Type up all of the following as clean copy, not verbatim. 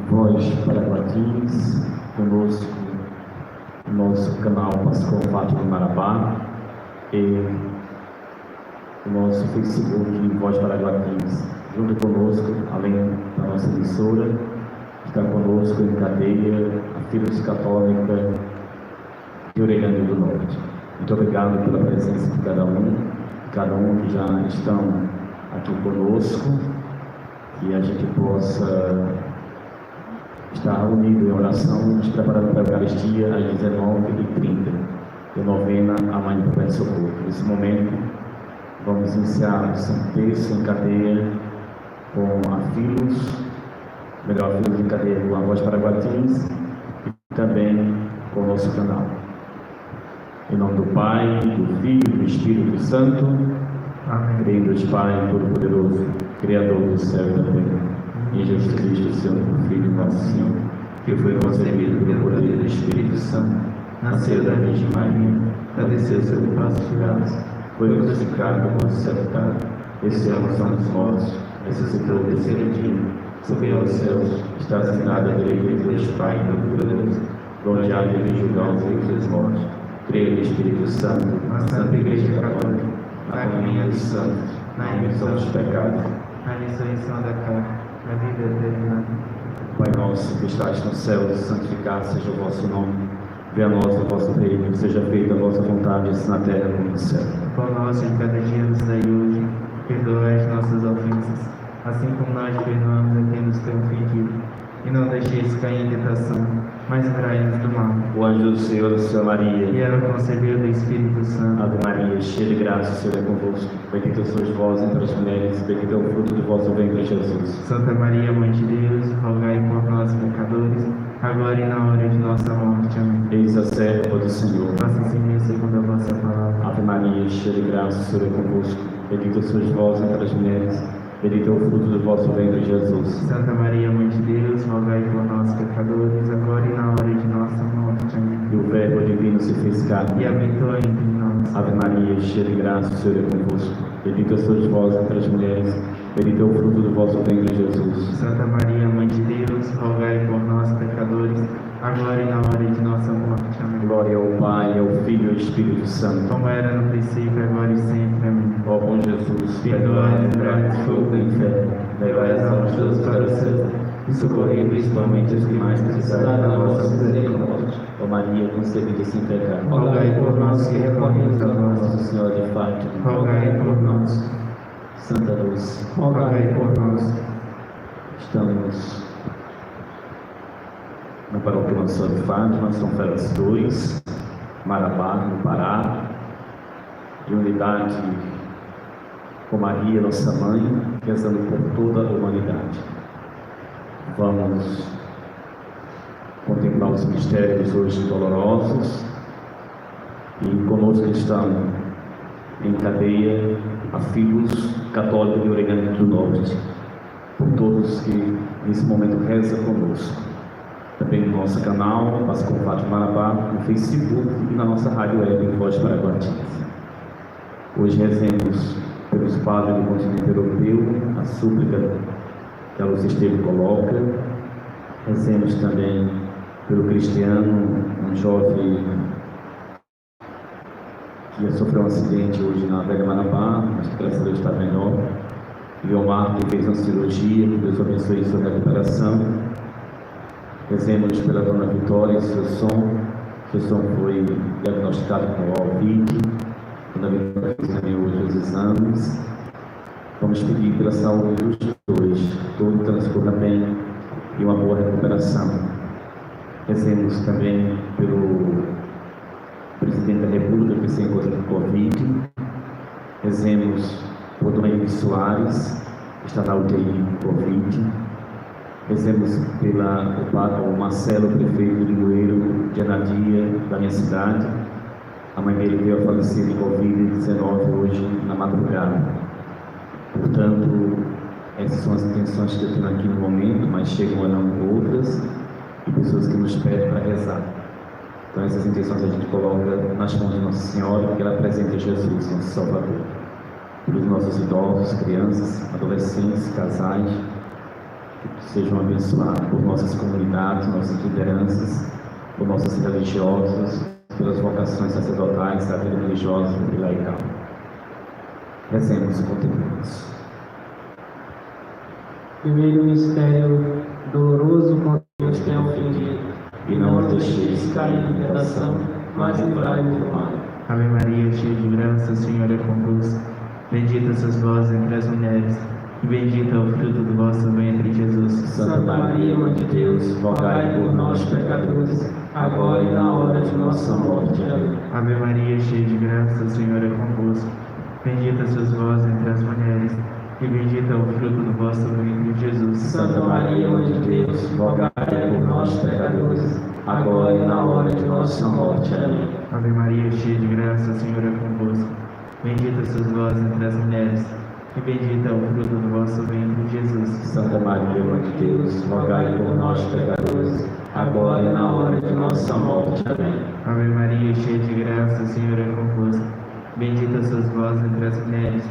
Voz para Guatins, conosco no nosso canal Pascoal Fátima Marabá e o nosso Facebook Voz para Guatins. Junto conosco, além da nossa emissora, está conosco em cadeia a Feira Católica de Orelhândia do Norte. Muito obrigado pela presença de cada um que já estão aqui conosco, que a gente possa estar unido em oração, nos preparando para a Eucaristia às 19h30, e novena à Mãe do Pai de Socorro. Nesse momento, vamos iniciar o Santo Terço em cadeia com a Filos em cadeia com a Voz para Guatins e também com o nosso canal. Em nome do Pai, do Filho e do Espírito Santo. Amém. Creio em Deus Pai Todo-Poderoso, Criador do céu e da terra, e em Jesus Cristo, seu Filho, nosso Senhor, que foi concebido pelo poder do Espírito Santo, nasceu da Virgem Maria, padeceu sob o passo de graça, foi crucificado por sepultado, desceu ao São dos Mortos, ressuscitou o terceiro dia, subiu aos céus, está sentado à direita de Deus Pai Todo-Poderoso, onde há de julgar os vivos e os mortos. Creio no Espírito Santo, na Santa Igreja Católica, na comunhão dos santos, na remissão dos pecados, na ressurreição da carne, na vida eterna. Pai nosso que estás no céu, santificado seja o vosso nome. Venha a nós o vosso reino, seja feita a vossa vontade, assim na terra como no céu. O pão nosso de cada dia nos dai hoje, perdoai as nossas ofensas, assim como nós perdoamos a quem nos tem ofendido. E não deixeis cair em tentação, mas livrai-nos do mal. O anjo do Senhor, Santa Maria, e ela concebeu do Espírito Santo. Ave Maria, cheia de graça, o Senhor é convosco. Bendita sois vós entre as mulheres, bendito é o fruto do vosso ventre, Jesus. Santa Maria, Mãe de Deus, rogai por nós, pecadores, agora e na hora de nossa morte. Amém. Eis a serva do Senhor. Faça-se em mim segundo a vossa palavra. Ave Maria, cheia de graça, o Senhor é convosco. Bendita sois vós entre as mulheres, bendito é o fruto do vosso ventre, Jesus. Santa Maria, Mãe de Deus, rogai por nós, pecadores, agora e na hora de nossa morte. Amém. E o Verbo divino se fez carne e habitou entre nós. Ave Maria, cheia de graça, o Senhor é convosco. Bendita sois vós entre as mulheres, bendito é o fruto do vosso ventre, Jesus. Santa Maria, Mãe de Deus, rogai por nós, pecadores, agora e na hora de nossa morte. Amém. Glória ao Pai, ao Filho e ao Espírito Santo. Como era no princípio, agora e sempre. Amém. Ó bom Jesus, perdoai os grandes fogo do inferno, levai as almas todas para o céu, e socorrei principalmente os que mais precisarem da vossa misericórdia. Ó Maria, concebida sem pecado, rogai por nós que recorremos a vós. Nossa Senhora de Fátima, rogai por nós. Santa Luz, rogai por nós. Estamos na paróquia Nossa Senhora de Fátima, São Feras 2, Marabá, no Pará, de unidade com Maria, nossa mãe, rezando por toda a humanidade. Vamos contemplar os mistérios hoje dolorosos, e conosco estão em cadeia a Filhos Católica de Orelhândia do Norte, por todos que nesse momento rezam conosco. Também no nosso canal, Pascoal Fátima Marabá, no Facebook e na nossa rádio web em Voz para Guatins. Hoje rezemos pelos padres do continente europeu, a súplica que a Luz Esteve coloca. Rezemos também pelo Cristiano, um jovem que sofreu um acidente hoje na Velha Marabá, mas que graças a Deus está melhor. Leomar, que fez uma cirurgia, que Deus abençoe sua recuperação. Rezemos pela dona Vitória e seu som. Seu som foi diagnosticado com Covid. Dona Vitória fez também hoje os exames. Vamos pedir pela saúde dos dois, tudo transcorra bem e uma boa recuperação. Rezemos também pelo presidente da República que se encontra com Covid. Rezemos por Dona Henrique Soares, que está na UTI Covid. Rezemos o Marcelo, prefeito de Limoeiro, de Anadia, da minha cidade. A mãe dele veio a falecer de Covid-19 hoje na madrugada. Portanto, essas são as intenções que eu tenho aqui no momento, mas chegam a não outras, e pessoas que nos pedem para rezar. Então essas intenções a gente coloca nas mãos de Nossa Senhora, porque ela apresenta Jesus, nosso Salvador. Pelos nossos idosos, crianças, adolescentes, casais, que sejam abençoados por nossas comunidades, nossas lideranças, por nossos religiosos, pelas vocações sacerdotais, da vida religiosa e laical. Rezemos e contemplemos. Primeiro mistério doloroso, quando Deus tem ofendido, E não nos deixeis cair em tentação, mas livrai-nos do mal. Ave Maria, cheia de graça, o Senhor é convosco. Bendita sois vós entre as mulheres, e bendito é o fruto do vosso ventre, Jesus. Santa Maria, Mãe de Deus, rogai por nós, pecadores, agora e na hora de nossa morte. Amém. Ave Maria, cheia de graça, o Senhor é convosco. Bendita sois vós entre as mulheres, e bendito é o fruto do vosso ventre, Jesus. Santa Maria, Mãe de Deus, rogai por nós, pecadores, agora e na hora de nossa morte. Amém. Ave Maria, cheia de graça, o Senhor é convosco. Bendita sois vós entre as mulheres, e bendito é o fruto do vosso ventre, Jesus. Santa Maria, Mãe de Deus, rogai por nós, pecadores, agora e na hora de nossa morte. Amém. Ave Maria, cheia de graça, o Senhor é convosco. Bendita sois vós entre as mulheres,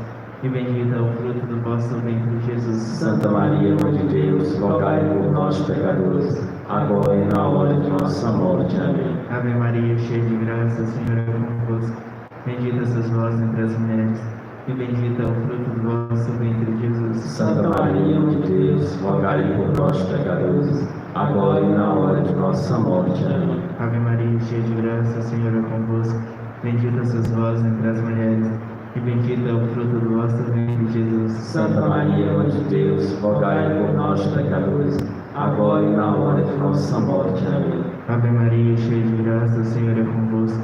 e bendito é o fruto do vosso ventre, Jesus. Santa Maria, Mãe de Deus, rogai por nós, pecadores, agora e na hora de nossa morte. Amém. Ave Maria, cheia de graça, o Senhor é convosco. Bendita sois vós entre as mulheres, e bendito é o fruto do vosso ventre, Jesus. Santa Maria, Mãe de Deus, rogai por nós, pecadores, agora e na hora de nossa morte. Amém. Ave Maria, cheia de graça, o Senhor é convosco. Bendita sois vós entre as mulheres, e bendito é o fruto do vosso ventre, Jesus. Santa Maria, Mãe de Deus, rogai por nós, pecadores, agora e na hora de nossa morte. Amém. Ave Maria, cheia de graça, o Senhor é convosco.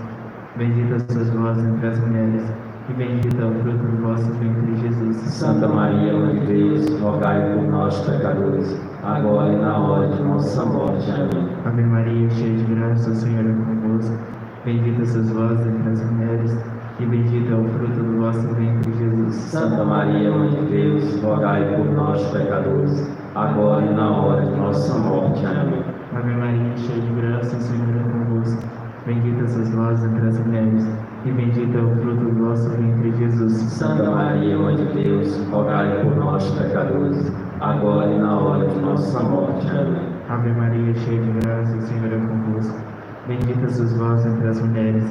Bendita sois vós entre as mulheres, e bendito é o fruto do vosso ventre, Jesus. Santa Maria, Mãe de Deus, rogai por nós, pecadores, agora e na hora de nossa morte. Amém. Ave Maria, cheia de graça, o Senhor é convosco. Bendita sois vós entre as mulheres, e bendito é o fruto do vosso ventre, Jesus. Santa Maria, Mãe de Deus, rogai por nós, pecadores, agora e na hora de nossa morte. Amém. Ave Maria, cheia de graça, o Senhor é convosco. Bendita sois vós entre as mulheres, e bendito é o fruto do vosso ventre, Jesus. Santa Maria, Mãe de Deus, rogai por nós, pecadores, agora e na hora de nossa morte. Amém. Ave Maria, cheia de graça, o Senhor é convosco. Bendita sois vós entre as mulheres,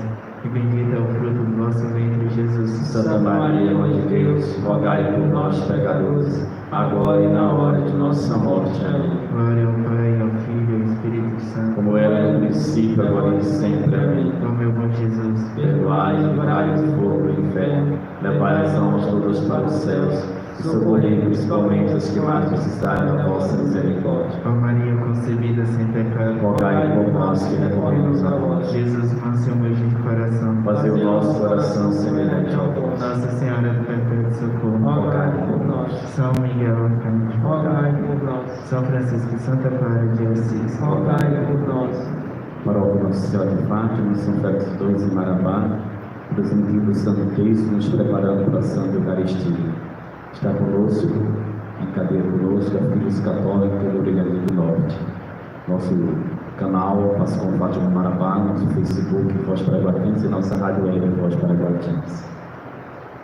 e bendito é o fruto do vosso ventre, Jesus. Santa Maria, Mãe de Deus, rogai por nós, pecadores, agora e na hora de nossa morte. Amém. Glória ao Pai, ao Filho e ao Espírito Santo, Como era no princípio, agora e sempre. Amém. ó meu bom Jesus. Perdoai, livrai-nos do fogo do inferno, levai as almas todas para os céus, e socorrei principalmente os que mais precisarem da vossa misericórdia. Ó Maria concebida sem pecado, Rogai por nós que recorremos a vós. Jesus, manso e humilde de coração, Fazei o nosso coração semelhante ao vosso. Nossa Senhora do Perpétuo Socorro, Rogai por nós. São Miguel Arcanjo, rogai por nós, São Francisco e Santa Clara de Assis, rogai por nós. Paróquia Nossa Senhora de Fátima, São Félix II em Marabá, transmitindo o Santo Cristo, nos preparando para a Santa Eucaristia. Está conosco, em cadeia conosco, a Filhos Católica do Rio Grande do Norte. Nosso canal Pascoal Fátima Marabá, nosso Facebook Voz Paraguatins e nossa rádio web Voz Paraguatins.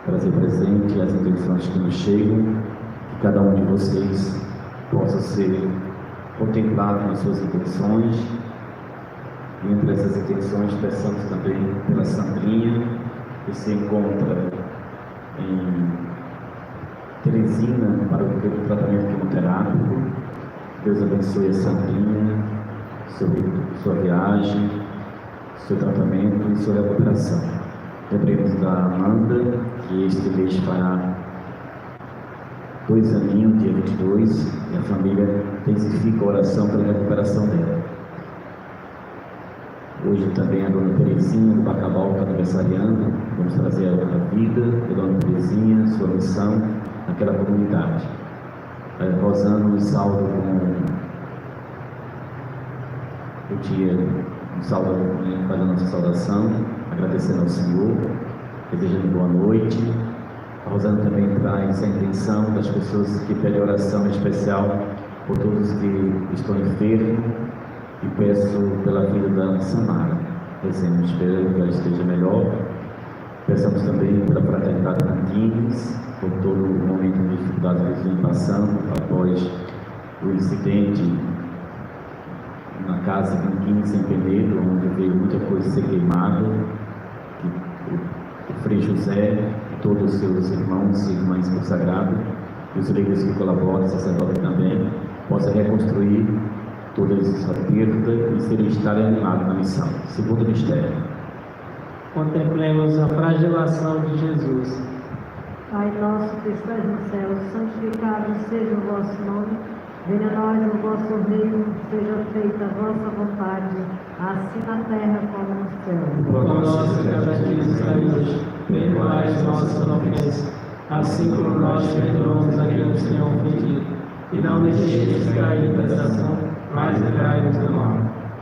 Trazer presente as intenções que nos chegam, que cada um de vocês possa ser contemplado nas suas intenções. E entre essas intenções, peçamos também pela Sandrinha, que se encontra em Teresina para o tratamento quimioterápico. Deus abençoe a Sandrinha, sua viagem, seu tratamento e sua recuperação. Lembremos da Amanda, que este mês fará 2 aninhos, dia 22, e a família intensifica a oração pela recuperação dela. Hoje também a Dona Terezinha do Bacabal está aniversariando. Vamos trazer a vida da Dona Terezinha, sua missão naquela comunidade. Rosana, um saldo com o dia, um saldo faz a nossa saudação, agradecendo ao Senhor, desejando boa noite. A Rosana também traz a intenção das pessoas que pedem oração especial por todos que estão enfermos, e peço pela vida da Semana. Rezemos, esperando que ela esteja melhor. Peçamos também pela fraternidade Martins, por todo o momento de dificuldade que eles vêm passando após o incidente na casa de 15 em Penedo, onde veio muita coisa ser queimada, que o Frei José e todos os seus irmãos e irmãs consagrados, e os líderes que colaboram, sacerdotes também, possam reconstruir toda essa perda e serem estar animados na missão. Segundo mistério. Contemplemos a flagelação de Jesus. Pai nosso que estás no céu, santificado seja o vosso nome. Venha a nós o vosso reino, seja feita a vossa vontade, assim na terra como no céu. O pão nosso de cada dia nos dai hoje, perdoai as nossas ofensas, assim como nós perdoamos a quem nos tem ofendido. E não deixeis cair em tentação, mas livrai-nos do mal.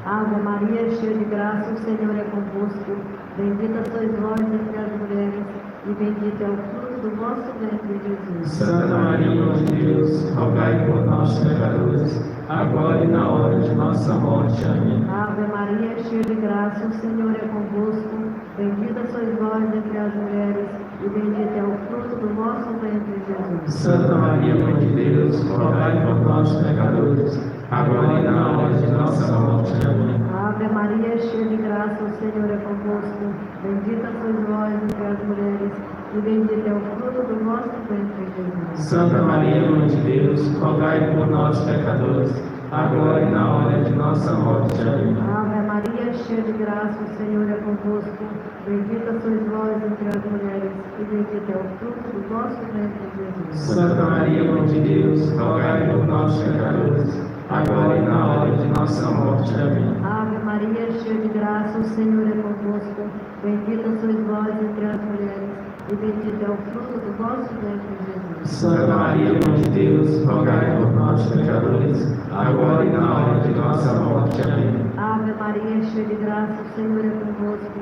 Ave Maria, cheia de graça, o Senhor é convosco. Bendita sois vós entre as mulheres, e bendito é o fruto do vosso ventre, Jesus. Santa Maria, Mãe de Deus, rogai por nós, pecadores, agora e na hora de nossa morte. Amém. Ave Maria, cheia de graça, o Senhor é convosco. Bendita sois vós entre as mulheres, e bendito é o fruto do vosso ventre, Jesus. Santa Maria, Mãe de Deus, rogai por nós, pecadores, agora e na hora de nossa morte. Amém. Ave Maria, cheia de graça, o Senhor é convosco. Bendita sois vós entre as mulheres, e bendito é o fruto do vosso ventre, Jesus. Santa Maria, Mãe de Deus, rogai por nós, pecadores, agora e na hora de nossa morte. Amém. Ave Maria, cheia de graça, o Senhor é convosco. Bendita sois vós entre as mulheres, e bendito é o fruto do vosso ventre, Jesus. Santa Maria, Mãe de Deus, rogai por nós, pecadores, agora e na hora de nossa morte. Amém. Ave Maria, cheia de graça, o Senhor é convosco. Bendita sois vós entre as mulheres, e bendito é o fruto do vosso ventre, Jesus. Santa Maria, Mãe de Deus, rogai por nós, pecadores, agora e na hora de nossa morte. Amém. Ave Maria, cheia de graça, o Senhor é convosco.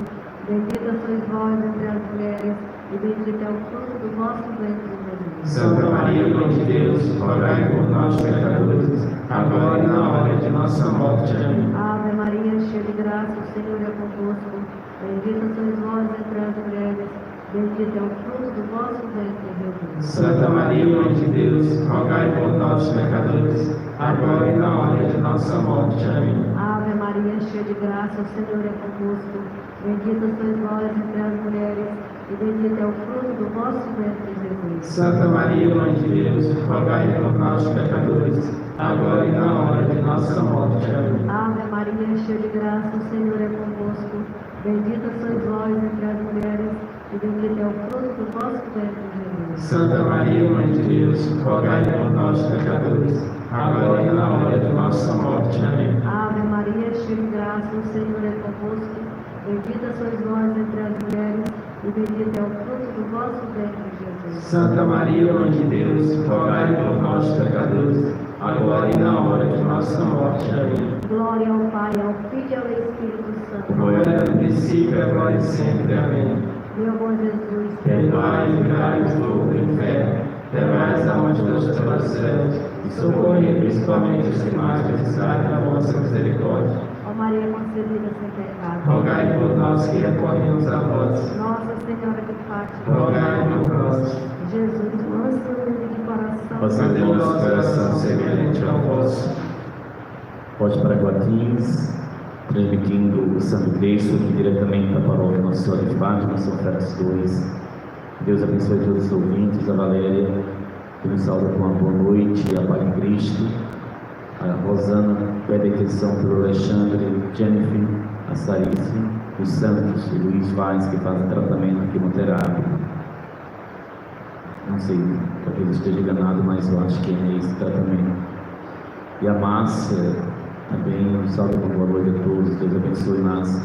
Bendita sois vós entre as mulheres, e bendito é o fruto do vosso ventre, Jesus. Santa Maria, Mãe de Deus, rogai por nós, pecadores, agora e na hora de nossa morte. Amém. Ave Maria, cheia de graça, o Senhor é convosco. Bendita sois vós entre as mulheres, bendito é o fruto do vosso ventre, Jesus. Santa Maria, Mãe de Deus, rogai por nós, pecadores, agora e na hora de nossa morte. Amém. Ave Maria, cheia de graça, o Senhor é convosco. Bendita sois vós entre as mulheres, e bendito é o fruto do vosso ventre, Jesus. Santa Maria, Mãe de Deus, rogai por nós, pecadores, agora e na hora de nossa morte. Amém. Ave Maria, cheia de graça, o Senhor é convosco. Bendita sois vós entre as mulheres, e bendito é o fruto do vosso ventre, Jesus. Santa Maria, Mãe de Deus, rogai por nós, pecadores, agora e na hora de nossa morte. Amém. Ave Maria, cheia de graça, o Senhor é convosco. Bendita sois vós entre as mulheres, e bendito é o fruto do vosso ventre, Jesus. Santa Maria, Mãe de Deus, rogai por nós, pecadores, agora e na hora de nossa morte. Amém. Glória ao Pai, ao Filho e ao Espírito Santo. Como era no princípio, agora e sempre. Amém. Meu bom Jesus, Perdoai e livrai-nos do fogo do inferno, levai as almas de todos para os céus, e socorrei principalmente os que mais precisarem da vossa misericórdia. ó Maria concebida sem pecado, Rogai por nós que recorremos a vós. Nossa Senhora de Fátima, Rogai por nós. Jesus, nosso humilde coração, Façamos Fazer nosso coração semelhante ao vosso. Pode para Guatins, transmitindo o Santo Cristo aqui diretamente da paróquia Nossa Senhora de Fátima, São Feras 2. Deus abençoe todos os ouvintes, a Valéria, que nos salva com uma boa noite, a Pai de Cristo, a Rosana, pede atenção pelo Alexandre, Jennifer, a Sarice, os Santos e Luiz Vaz, que fazem tratamento quimioterápico. Não sei, talvez eu esteja enganado, mas eu acho que é esse tratamento. E a Márcia, também um salve com boa noite a todos, Deus abençoe Márcia.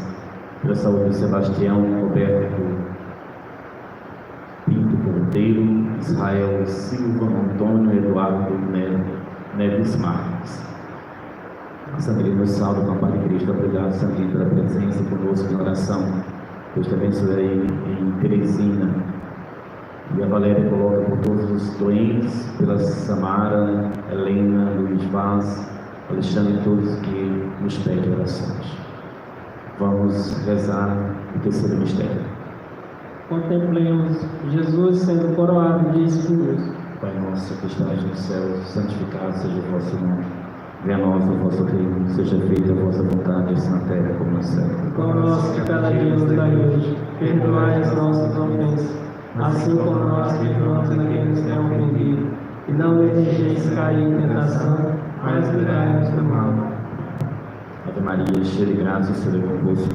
Pela saúde de Sebastião, Roberto, Pinto Cordeiro, Israel Silva, Antônio Eduardo Neves Marques. A Sandrina nos salva com a Pai de Cristo. Obrigado, Sandrina, pela presença conosco em oração. Deus te abençoe aí em Teresina. E a Valéria coloca por todos os doentes, pela Samara, Helena, Luiz Vaz, Alexandre e todos que nos pedem orações. Vamos rezar o terceiro mistério. Contemplemos Jesus sendo coroado de espinhos. Pai nosso que estás no céu, santificado seja o vosso nome. Venha a nós o vosso reino, seja feita a vossa vontade, assim na terra como no céu. O pão nosso de cada dia nos dai hoje, perdoai as nossas ofensas, assim como nós perdoamos a quem nos tem ofendido. E não nos deixeis cair em tentação, mas livrai-nos do mal. Ave Maria, cheia de graça, o Senhor é convosco.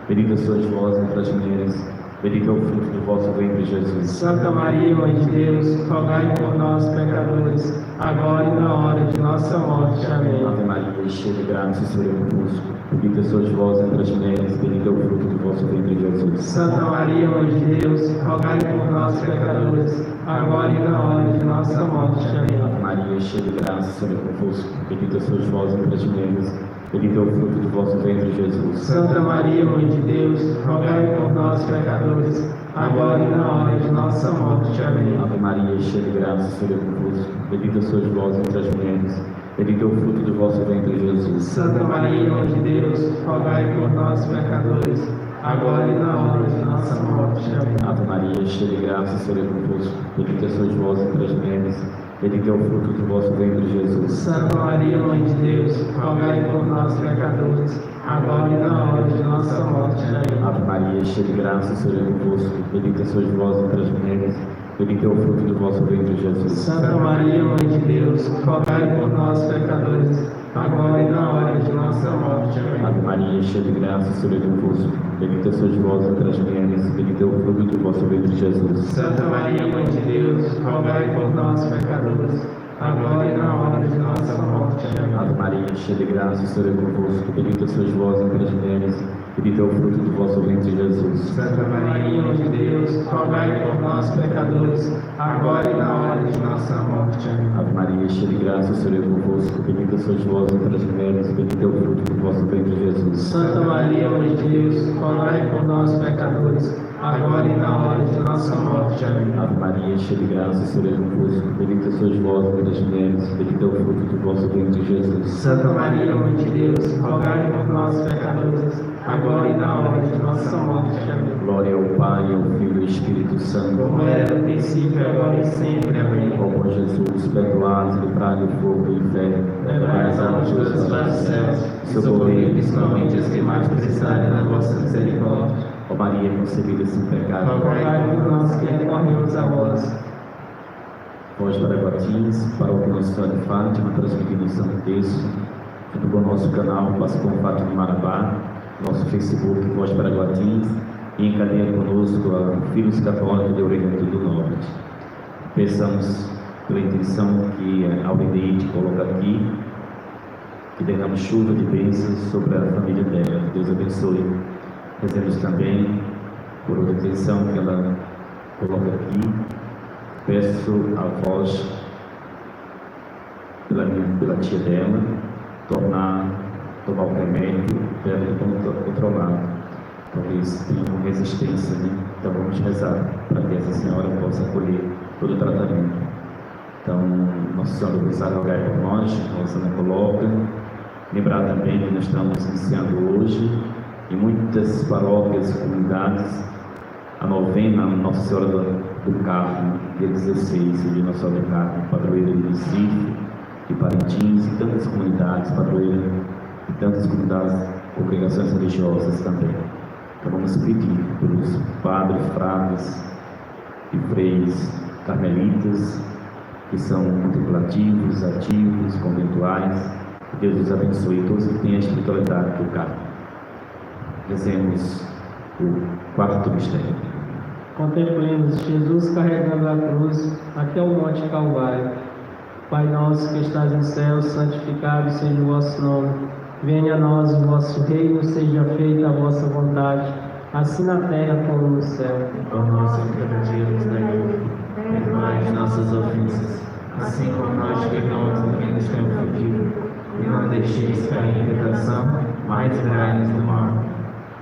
Bendita sois vós entre as mulheres, bendito é o fruto do vosso ventre, Jesus. Santa Maria, Mãe de Deus, rogai por nós, pecadores, agora e na hora de nossa morte. Amém. Ave Maria, cheia de graça, o Senhor é convosco. Bendita sois vós entre as mulheres, bendito é o fruto do vosso ventre, Jesus. Santa Maria, Mãe de Deus, rogai por nós, pecadores, agora e na hora de nossa morte. Amém. Ave Maria, cheia de graça, o Senhor é convosco. Bendita sois vós entre as mulheres, bendito é o fruto do vosso ventre, Jesus. Santa Maria, Mãe de Deus, rogai por nós, pecadores, agora e na hora de nossa morte. Amém. Ave Maria, cheia de graça, o Senhor é convosco. Bendita sois vós entre as mulheres, bendito é o fruto do vosso ventre, Jesus. Santa Maria, Mãe de Deus, rogai por nós, pecadores, agora e na hora de nossa morte. Amém. Ave Maria, cheia de graça, o Senhor é convosco. Bendita sois vós entre as mulheres, bendito é o fruto do vosso ventre, Jesus. Santa Maria, Mãe de Deus, rogai por nós, pecadores, agora e na hora de nossa morte. Amém. Ave Maria, cheia de graça, o Senhor é convosco. Bendita sois vós entre as mulheres, bendito é o fruto do vosso ventre, Jesus. Santa Maria, Mãe de Deus, rogai por nós, pecadores, agora e na hora de nossa morte. Amém. Ave Maria, cheia de graça, o Senhor é convosco. Bendita sois vós entre as mulheres, bendito é o fruto do vosso ventre, Jesus. Santa Maria, Mãe de Deus, rogai por nós, pecadores, agora e na hora de nossa morte. Amém. Ave Maria, cheia de graça, o Senhor é convosco. Bendita sois vós entre as mulheres, bendito é o fruto do vosso ventre, Jesus. Santa Maria, Mãe de Deus, rogai por nós, pecadores, agora e na hora de nossa morte. Amém. Ave Maria, cheia de graça, o Senhor é convosco. Bendita sois vós entre as mulheres, bendito é o fruto do vosso ventre, Jesus. Santa Maria, Mãe de Deus, rogai por nós, pecadores, agora e na hora de nossa morte. Amém. Ave Maria, cheia de graça, o Senhor é convosco. Bendita sois vós entre as mulheres, bendito é o fruto do vosso ventre, Jesus. Santa Maria, Mãe de Deus, rogai por nós, pecadores, agora e na hora de nossa morte. Amém. Glória ao Pai, ao Filho e ao Espírito Santo. Como era no princípio, agora e sempre. Amém. Ó bom Jesus, perdoai e livrai do fogo do inferno. Levai as almas todas para os céus, e socorrei principalmente os que mais precisarem da vossa misericórdia. Ó Maria, concebida sem pecado, Rogai por nós que recorremos a vós. Voz para Guatins, para o nosso Senhora de Fátima, transmitindo o Santo Texto, junto com o nosso canal Pascoal Fátima de Marabá, nosso Facebook Voz para Guatins, e em cadeia conosco a Filhos Católicos do Rio Grande do Norte. Peçamos pela intenção que a Aldeide coloca aqui, que derrame chuva de bênçãos sobre a família dela, que Deus abençoe. Rezemos também por outra intenção que ela coloca aqui. Peço a voz pela tia dela tomar o remédio dela controlado. Talvez tenha uma resistência, né? Então vamos rezar para que essa senhora possa acolher todo o tratamento. Então, Nossa Senhora do Rosário, rogai por nós, Nossa Senhora coloca. Lembrar também que nós estamos iniciando hoje, em muitas paróquias e comunidades, a novena Nossa Senhora do Carmo, dia 16, de Nossa Senhora do Carmo, padroeira de Recife, de Parintins, e tantas comunidades, padroeira e tantas comunidades, congregações religiosas também. Então vamos pedir pelos padres, frades e freios carmelitas, que são contemplativos, ativos, conventuais. Que Deus os abençoe, todos que têm a espiritualidade do Carmo. Rezemos o quarto mistério. Contemplemos Jesus carregando a cruz até o Monte Calvário. Pai nosso que estás no céu, santificado seja o vosso nome. Venha a nós o vosso reino, seja feita a vossa vontade, assim na terra como no céu. O pão nosso de cada dia nos dai hoje. Perdoai as nossas ofensas, assim como nós perdoamos a quem nos tem ofendido. E não deixeis cair em tentação, mas livrai-nos do mal.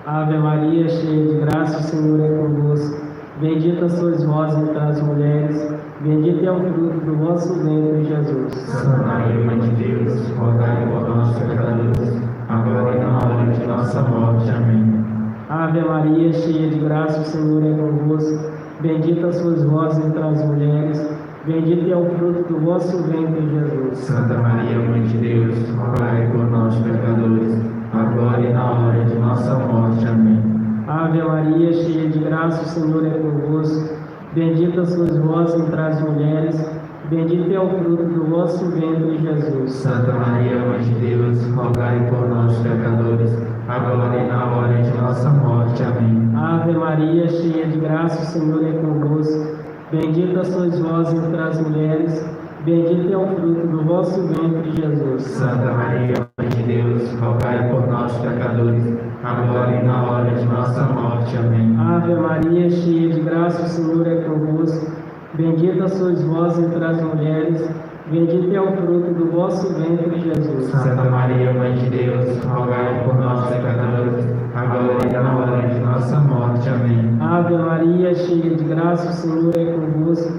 Ave Maria, cheia de graça, o Senhor é convosco. Bendita sois vós entre as mulheres, bendito é o fruto do vosso ventre, Jesus. Santa Maria, Mãe de Deus, rogai por nós, pecadores, agora e na hora de nossa morte. Amém. Ave Maria, cheia de graça, o Senhor é convosco. Bendita sois vós entre as mulheres, bendito é o fruto do vosso ventre, Jesus. Santa Maria, Mãe de Deus, rogai por nós, pecadores, agora e na hora de nossa morte. Amém. Ave Maria, cheia de graça, o Senhor é convosco. Bendita sois vós entre as mulheres, bendito é o fruto do vosso ventre, Jesus. Santa Maria, Mãe de Deus, rogai por nós, pecadores, agora e na hora de nossa morte. Amém. Ave Maria, cheia de graça, o Senhor é convosco. Bendita sois vós entre as mulheres, bendito é o fruto do vosso ventre, Jesus. Santa Maria, Mãe de Deus, rogai por nós, pecadores, agora e na hora de nossa morte. Amém. Ave Maria, cheia de graça, o Senhor é convosco. Bendita sois vós entre as mulheres, bendito é o fruto do vosso ventre, Jesus. Santa Maria, Mãe de Deus, rogai por nós, pecadores, agora e na hora de nossa morte. Amém. Ave Maria, cheia de graça, o Senhor é convosco.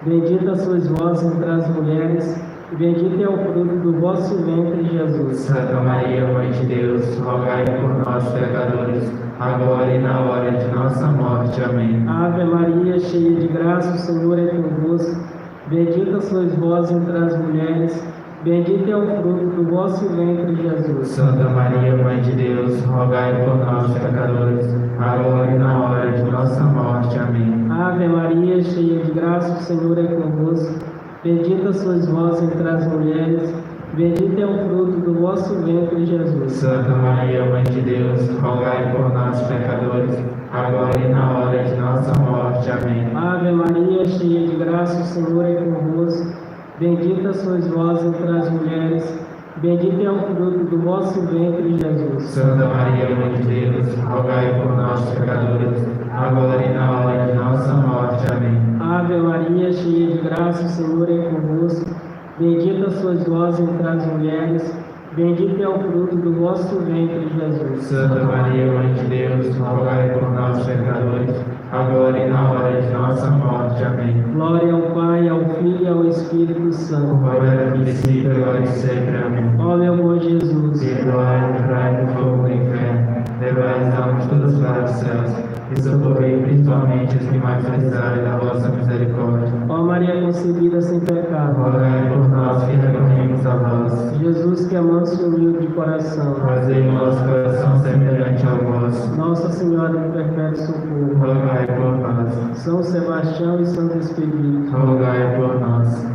Bendita sois vós entre as mulheres, bendito é o fruto do vosso ventre, Jesus. Santa Maria, Mãe de Deus, rogai por nós, pecadores, agora e na hora de nossa morte. Amém. Ave Maria, cheia de graça, o Senhor é convosco. Bendita sois vós entre as mulheres, bendito é o fruto do vosso ventre, Jesus. Santa Maria, Mãe de Deus, rogai por nós, pecadores, agora e na hora de nossa morte. Amém. Ave Maria, cheia de graça, o Senhor é convosco. Bendita sois vós entre as mulheres, bendito é o fruto do vosso ventre, Jesus. Santa Maria, Mãe de Deus, rogai por nós, pecadores, agora e na hora de nossa morte. Amém. Ave Maria, cheia de graça, o Senhor é convosco. Bendita sois vós entre as mulheres, bendito é o fruto do vosso ventre, Jesus. Santa Maria, Mãe de Deus, rogai por nós, pecadores, agora e na hora de nossa morte. Amém. Ave Maria, cheia de graça, o Senhor é convosco. Bendita sois vós entre as mulheres, bendito é o fruto do vosso ventre, Jesus. Santa Maria, Mãe de Deus, rogai por nós, pecadores, agora e na hora de nossa morte. Amém. Glória ao Pai, ao Filho e ao Espírito Santo. Como era no princípio, agora e sempre. Amém. Ó meu bom Jesus, Perdoai, livrai do fogo do inferno, levai as almas todas para os céus, e socorrei principalmente os que mais precisarem da vossa misericórdia. ó Maria concebida sem pecado, Rogai por nós que recorremos a vós. Jesus que é manso e humilde de coração, Fazei o nosso coração semelhante ao vosso. Nossa Senhora do Perpétuo Socorro, Rogai por nós. São Sebastião e Santo Expedito, Rogai por nós.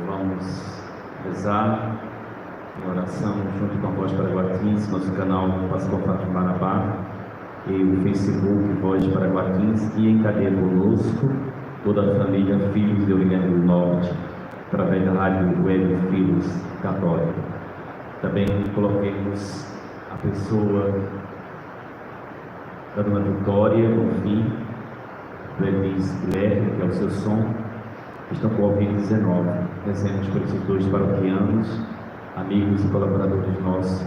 Vamos rezar em oração junto com a Voz Paraguatins, nosso canal Pascoal Fátima Marabá, e o Facebook Voz Paraguatins, e em cadeia conosco toda a família Filhos de Guilherme do Norte, através da rádio Web Filhos Católica. Também coloquemos a pessoa da Dona Vitória, o filho, do Elis Guilherme, que é o seu som, que estão com o Covid-19. Rezemos por esses dois paroquianos, amigos e colaboradores nossos.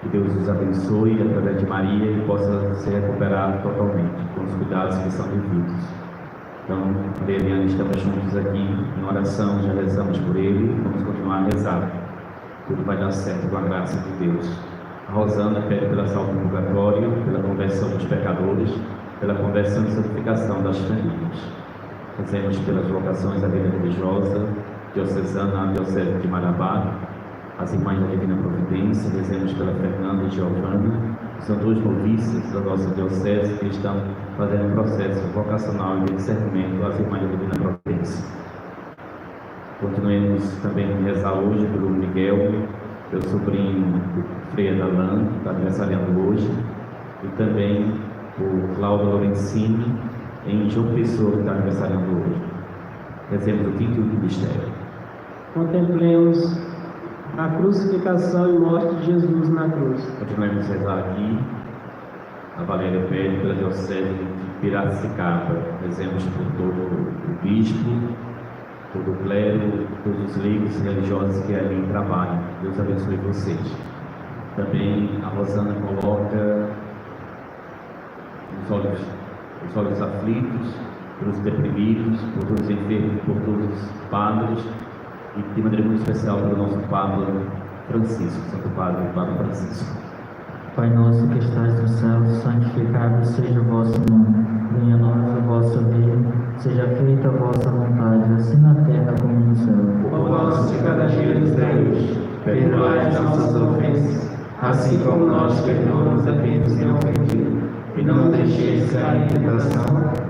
Que Deus os abençoe através de Maria e possa se recuperar totalmente, com os cuidados que são devidos. Então, Maria e Eliane, estamos juntos aqui em oração, já rezamos por ele, vamos continuar a rezar. Tudo vai dar certo com a graça de Deus. A Rosana pede pela salvação do purgatório, pela conversão dos pecadores, pela conversão e santificação das famílias. Rezemos pelas vocações da vida religiosa, diocesana, diocese de Marabá, as irmãs da Divina Providência. Rezemos pela Fernanda e Giovana, que são duas noviças da nossa diocese que estão fazendo um processo vocacional e de discernimento às irmãs da Divina Providência. Continuemos também a rezar hoje pelo Miguel, meu sobrinho Feira da Lã, que está aniversariando hoje, e também o Cláudio Lorenzini, em João Pessoa, que está aniversariando hoje. Rezemos o quinto mistério. contemplemos a crucificação e morte de Jesus na cruz. Continuemos a rezar aqui. A Valéria pede pela diocese de Piracicaba. Rezemos por todo o bispo, todo o clero, todos os leigos religiosos que ali trabalham. Deus abençoe vocês. Também a Rosana coloca os olhos aflitos, pelos deprimidos, por todos os enfermos, por todos os padres, e de maneira muito especial pelo nosso Papa Francisco, Santo Padre Papa Francisco. Pai nosso que estais no céu, santificado seja o vosso nome. venha a nós o vosso reino, seja feita a vossa vontade, assim na terra como no céu. O pão nosso de cada dia nos dai hoje, perdoai as nossas ofensas, assim como nós perdoamos a quem nos tem ofendido. E não deixeis cair em tentação,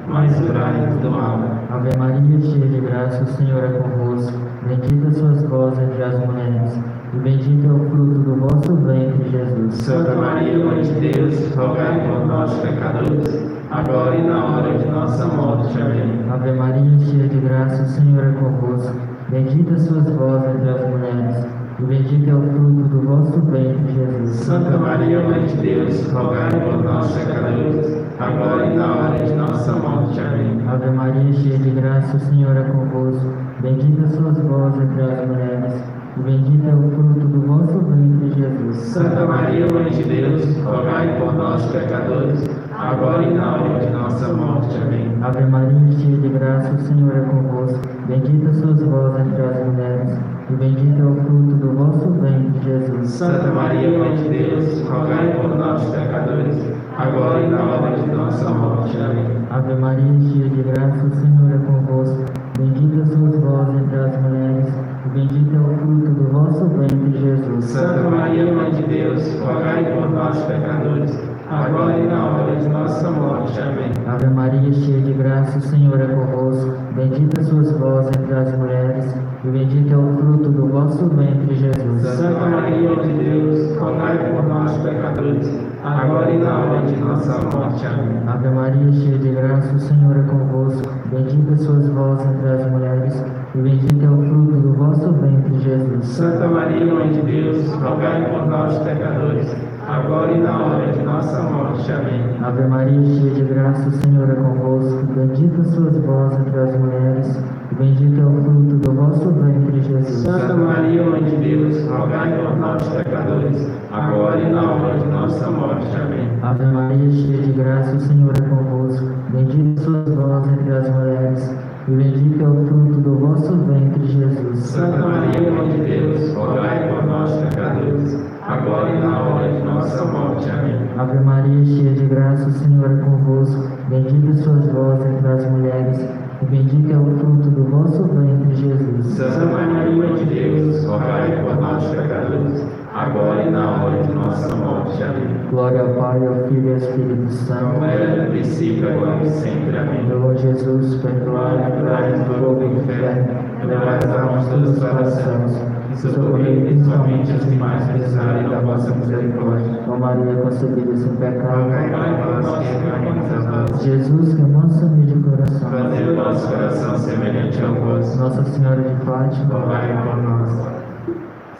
mas livrai-nos do mal. Ave Maria, cheia de graça, o Senhor é convosco. Bendita sois vós entre as mulheres, e bendito é o fruto do vosso ventre, Jesus. Santa Maria, Mãe de Deus, rogai por nós, pecadores, agora e na hora de nossa morte. Amém. Ave Maria, cheia de graça, o Senhor é convosco. Bendita sois vós entre as mulheres, e bendito é o fruto do vosso ventre, Jesus. Santa Maria, Mãe de Deus, rogai por nós, pecadores, agora e na hora de nossa morte. Amém. Ave Maria, cheia de graça, o Senhor é convosco. Bendita sois vós entre as mulheres, e bendito é o fruto do vosso ventre, Jesus. Santa Maria, Mãe de Deus, rogai por nós, pecadores, agora e na hora de nossa morte. Amém. Ave Maria, cheia de graça, o Senhor é convosco. Bendita sois vós entre as mulheres, e bendito é o fruto do vosso ventre, Jesus. Santa Maria, Mãe de Deus, rogai por nós, pecadores, agora e na hora de nossa morte. Amém. Ave Maria, cheia de graça, o Senhor é convosco. Bendita sois vós entre as mulheres, e bendito é o fruto do vosso ventre, Jesus. Santa Maria, Mãe de Deus, rogai por nós, pecadores, agora e na hora de nossa morte. Amém. Ave Maria, cheia de graça, o Senhor é convosco. Bendita sois vós entre as mulheres, e bendito é o fruto do vosso ventre, Jesus. Santa Maria, Mãe de Deus, rogai por nós, pecadores, agora e na hora de nossa morte. Amém. Ave Maria, cheia de graça, o Senhor é convosco. Bendita sois vós entre as mulheres, e bendito é o fruto do vosso ventre, Jesus. Santa Maria, Mãe de Deus, rogai por nós, pecadores, agora e na hora de nossa morte. Amém. Ave Maria, cheia de graça, o Senhor é convosco. Bendita sois vós entre as mulheres, e bendito é o fruto do vosso ventre, Jesus. Santa Maria, Mãe de Deus, rogai por nós, pecadores, agora e na hora de nossa morte. Amém. Ave Maria, cheia de graça, o Senhor é convosco. Bendita sois vós entre as mulheres, e bendito é o fruto do vosso ventre, Jesus. Santa Maria, Mãe de Deus, rogai por nós, pecadores, agora e na hora de nossa morte. Amém. Ave Maria, cheia de graça, o Senhor é convosco. Bendita sois vós entre as mulheres, e bendito é o fruto do vosso ventre, Jesus. Santa Maria, Mãe de Deus, rogai por nós, pecadores, agora e na hora de nossa morte. Amém. Glória ao Pai, ao Filho e ao Espírito Santo. Como era no princípio, agora e sempre. Amém. Meu Lord Jesus, perdoai, livrai-nos do fogo do inferno, levai as almas todas para os céus, e socorrei principalmente os que mais precisarem da vossa misericórdia. Ó Maria, concebida sem pecado, Rogai por nós que recaímos a vós. Jesus, que é manso e humilde coração, Fazei o nosso coração semelhante ao vosso. Nossa Senhora de Fátima, Rogai por nós.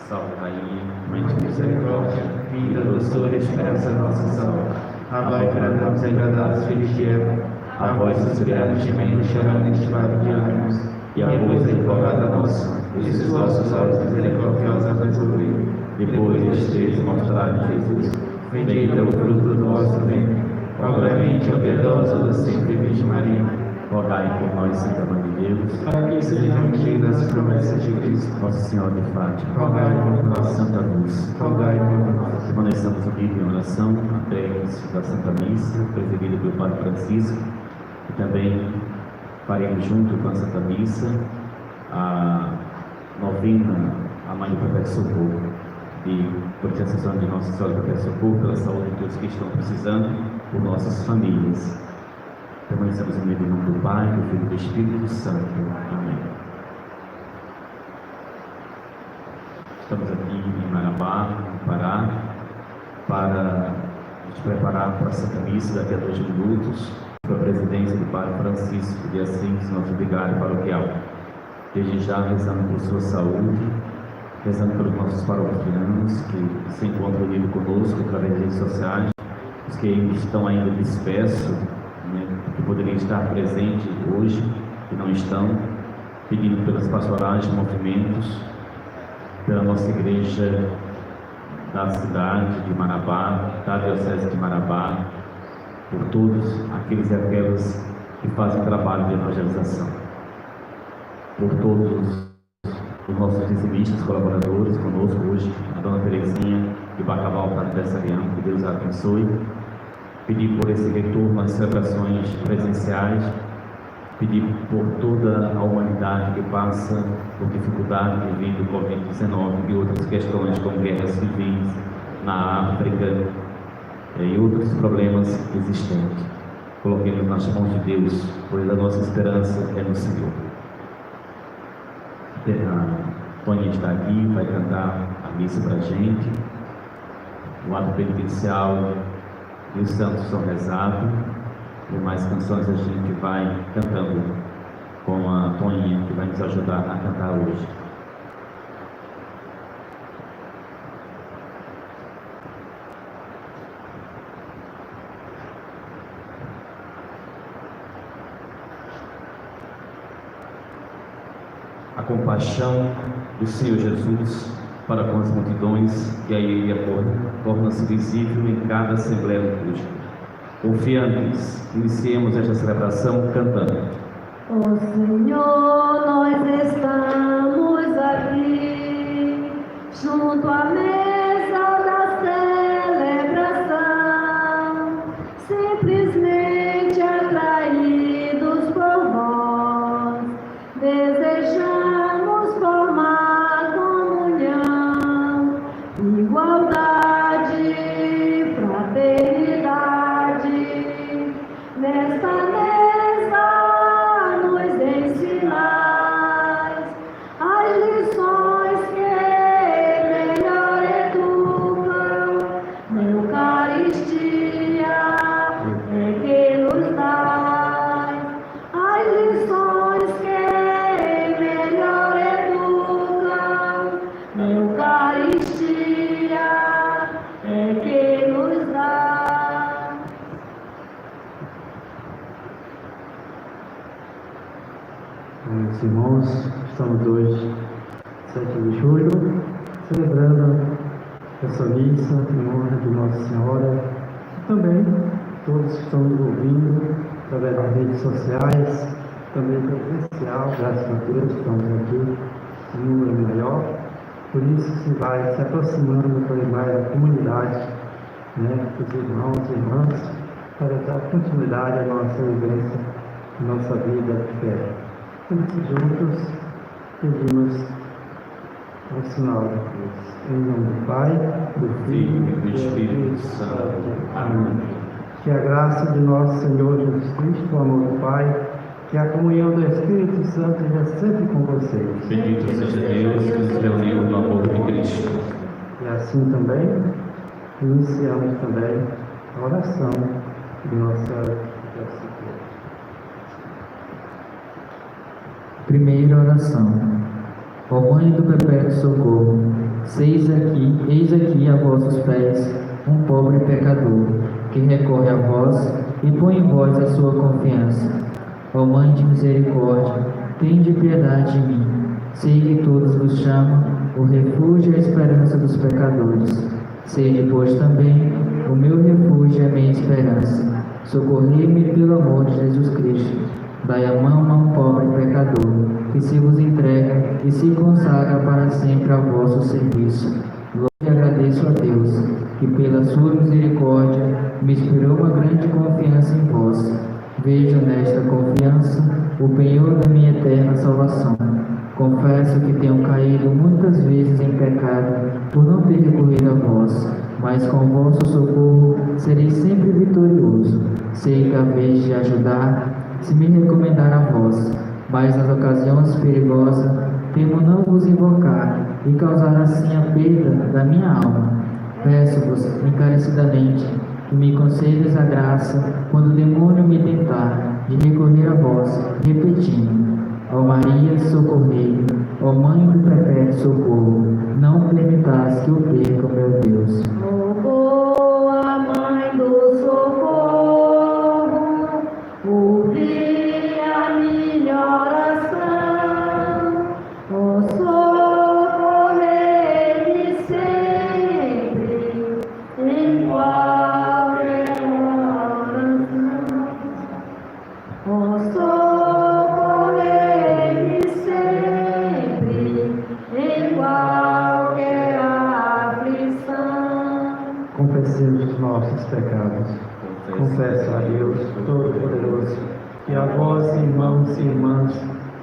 Salve Rainha, Mãe Mãe de misericórdia, vida, doçura e esperança da nossa salva. A vós bradamos engradados, filhos de Eva, a vós suspiramos, gemendo e chorando neste vale de lágrimas. E a vós, advogada nossa, os vossos olhos misericordiosamente ouvir. Depois destes três mostraram Jesus, bendito é o fruto do vosso ventre. Ó clemente, ó piedosa, da sempre Virgem Maria, rogai por nós, Santa Mãe de Deus, para que sejam cumpridas as promessas de Cristo. Nossa Senhora de Fátima, Rogai por nós. Santa Luz, Rogai por nós. permanecemos unidos em oração até o início da Santa Missa, presidida pelo Padre Francisco, e também faremos junto com a Santa Missa a novena à Mãe do Perpétuo Socorro, e por intercessão de Nossa Senhora do Perpétuo Socorro, pela saúde de todos que estão precisando, por nossas famílias. Permanecemos unidos em nome do Pai, do Filho e do Espírito Santo. Amém. Estamos aqui em Marabá, no Pará, para nos preparar para a Santa Missa daqui a 2 minutos, para a presidência do Padre Francisco de Assis, nosso vigário paroquial. Desde já rezando por sua saúde, rezando pelos nossos paroquianos que se encontram unidos conosco através das redes sociais, os que estão ainda dispersos, que poderiam estar presentes hoje e não estão, pedindo pelas pastorais, movimentos, pela nossa igreja da cidade de Marabá, da Diocese de Marabá, por todos aqueles e aquelas que fazem trabalho de evangelização, por todos os nossos dizimistas, colaboradores conosco hoje, a Dona Terezinha de Bacabal está aniversariando, que Deus a abençoe, pedir por esse retorno às celebrações presenciais, pedir por toda a humanidade que passa por dificuldade devido ao Covid-19 e outras questões como guerras civis na África e outros problemas existentes. Coloquemos nas mãos de Deus, pois a nossa esperança é no Senhor. A Tônia está aqui, vai cantar a missa para a gente, o ato penitencial e os santos são rezados. E mais canções a gente vai cantando com a Toninha, que vai nos ajudar a cantar hoje. A compaixão do Senhor Jesus para com as multidões que a Ele acordam torna-se visível em cada assembleia litúrgica. Confiantes, iniciemos esta celebração cantando. Ó Senhor, nós estamos aqui, junto à mesa da celebração, simplesmente atraídos por vós, desejamos formar comunhão, igualdade, fraternidade. Nesta mesa nos ensinais as lições que melhor educam. Na Eucaristia é que nos dais as lições que melhor educam. Na Eucaristia é que nos dais. Meus irmãos, estamos hoje, 7 de julho, celebrando essa missa em honra de Nossa Senhora e também todos que estão nos ouvindo através das redes sociais, também presencial, graças a Deus, estamos aqui em número maior, por isso se vai se aproximando para mais a comunidade, os irmãos e irmãs, para dar continuidade à nossa vivência, à nossa vida de fé. Todos juntos pedimos o sinal de Deus. Em nome do Pai, do Filho e do Espírito Santo. Amém. Que a graça de nosso Senhor Jesus Cristo, o amor do Pai, que a comunhão do Espírito Santo esteja sempre com vocês. Bendito seja Deus que nos reuniu no amor de Cristo. E assim também, iniciamos também a oração de Nossa Senhora. Primeira oração. Ó Mãe do Perpétuo Socorro, eis aqui a vossos pés um pobre pecador, que recorre a vós e põe em vós a sua confiança. Ó Mãe de misericórdia, tende piedade de mim. Sei que todos vos chamam o refúgio e a esperança dos pecadores. Sede, pois, também o meu refúgio e a minha esperança. Socorrei-me pelo amor de Jesus Cristo. Dai a mão a um pobre pecador, que se vos entrega e se consagra para sempre ao vosso serviço. Louvo e agradeço a Deus, que pela sua misericórdia me inspirou uma grande confiança em vós. Vejo nesta confiança o penhor da minha eterna salvação. Confesso que tenho caído muitas vezes em pecado por não ter recorrido a vós, mas com vosso socorro serei sempre vitorioso. Sei que haveis de ajudar, se me recomendar a vós, mas nas ocasiões perigosas temo não vos invocar e causar assim a perda da minha alma. Peço-vos encarecidamente que me concedas a graça quando o demônio me tentar de recorrer a vós, repetindo: ó Maria, socorrei-me, ó Mãe do Perpétuo Socorro, não permitais que eu perca o meu Deus. Ó boa Mãe do Socorro, ouvi a minha oração. Ó socorrei-me sempre, em qualquer oração. Ó socorrei-me sempre, em qualquer aflição. Confessemos os nossos pecados. confesso a Deus Todo-Poderoso e a vós, irmãos e irmãs,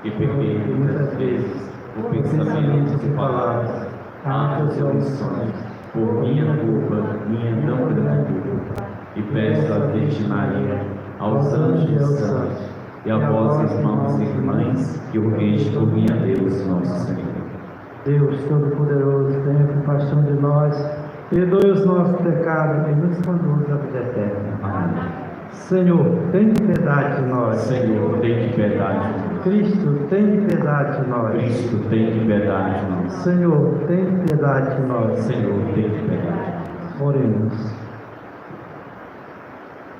que pequei muitas vezes, por pensamentos e palavras, atos e omissões, por minha culpa, minha não grande culpa, e peço à Virgem Maria, aos anjos e aos santos, e a vós, irmãos e irmãs, que rogueis por mim a Deus, nosso Senhor. Deus Todo-Poderoso, tenha compaixão de nós, perdoe os nossos pecados e nos conduz à vida eterna. Amém. Senhor, tem piedade de nós. Senhor, tem piedade de nós. Cristo, tem piedade de nós. Cristo, tem piedade de nós. Senhor, tem piedade de nós. Senhor, tem piedade de nós. Oremos.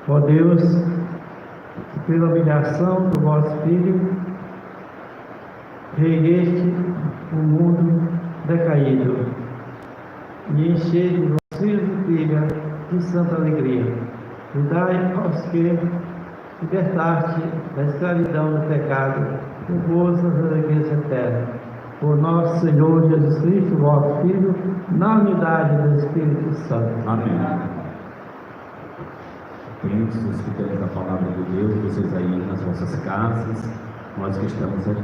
Ó Deus, que pela humilhação do vosso Filho, regueste o mundo decaído e enchei os vossos filhos e filhas de santa alegria. E dai aos que libertaste da escravidão do pecado o gozo das alegrias eternas. Por nosso Senhor Jesus Cristo, vosso Filho, na unidade do Espírito Santo. Amém. Queridos, escutando a palavra de Deus, vocês aí nas vossas casas, nós que estamos aqui.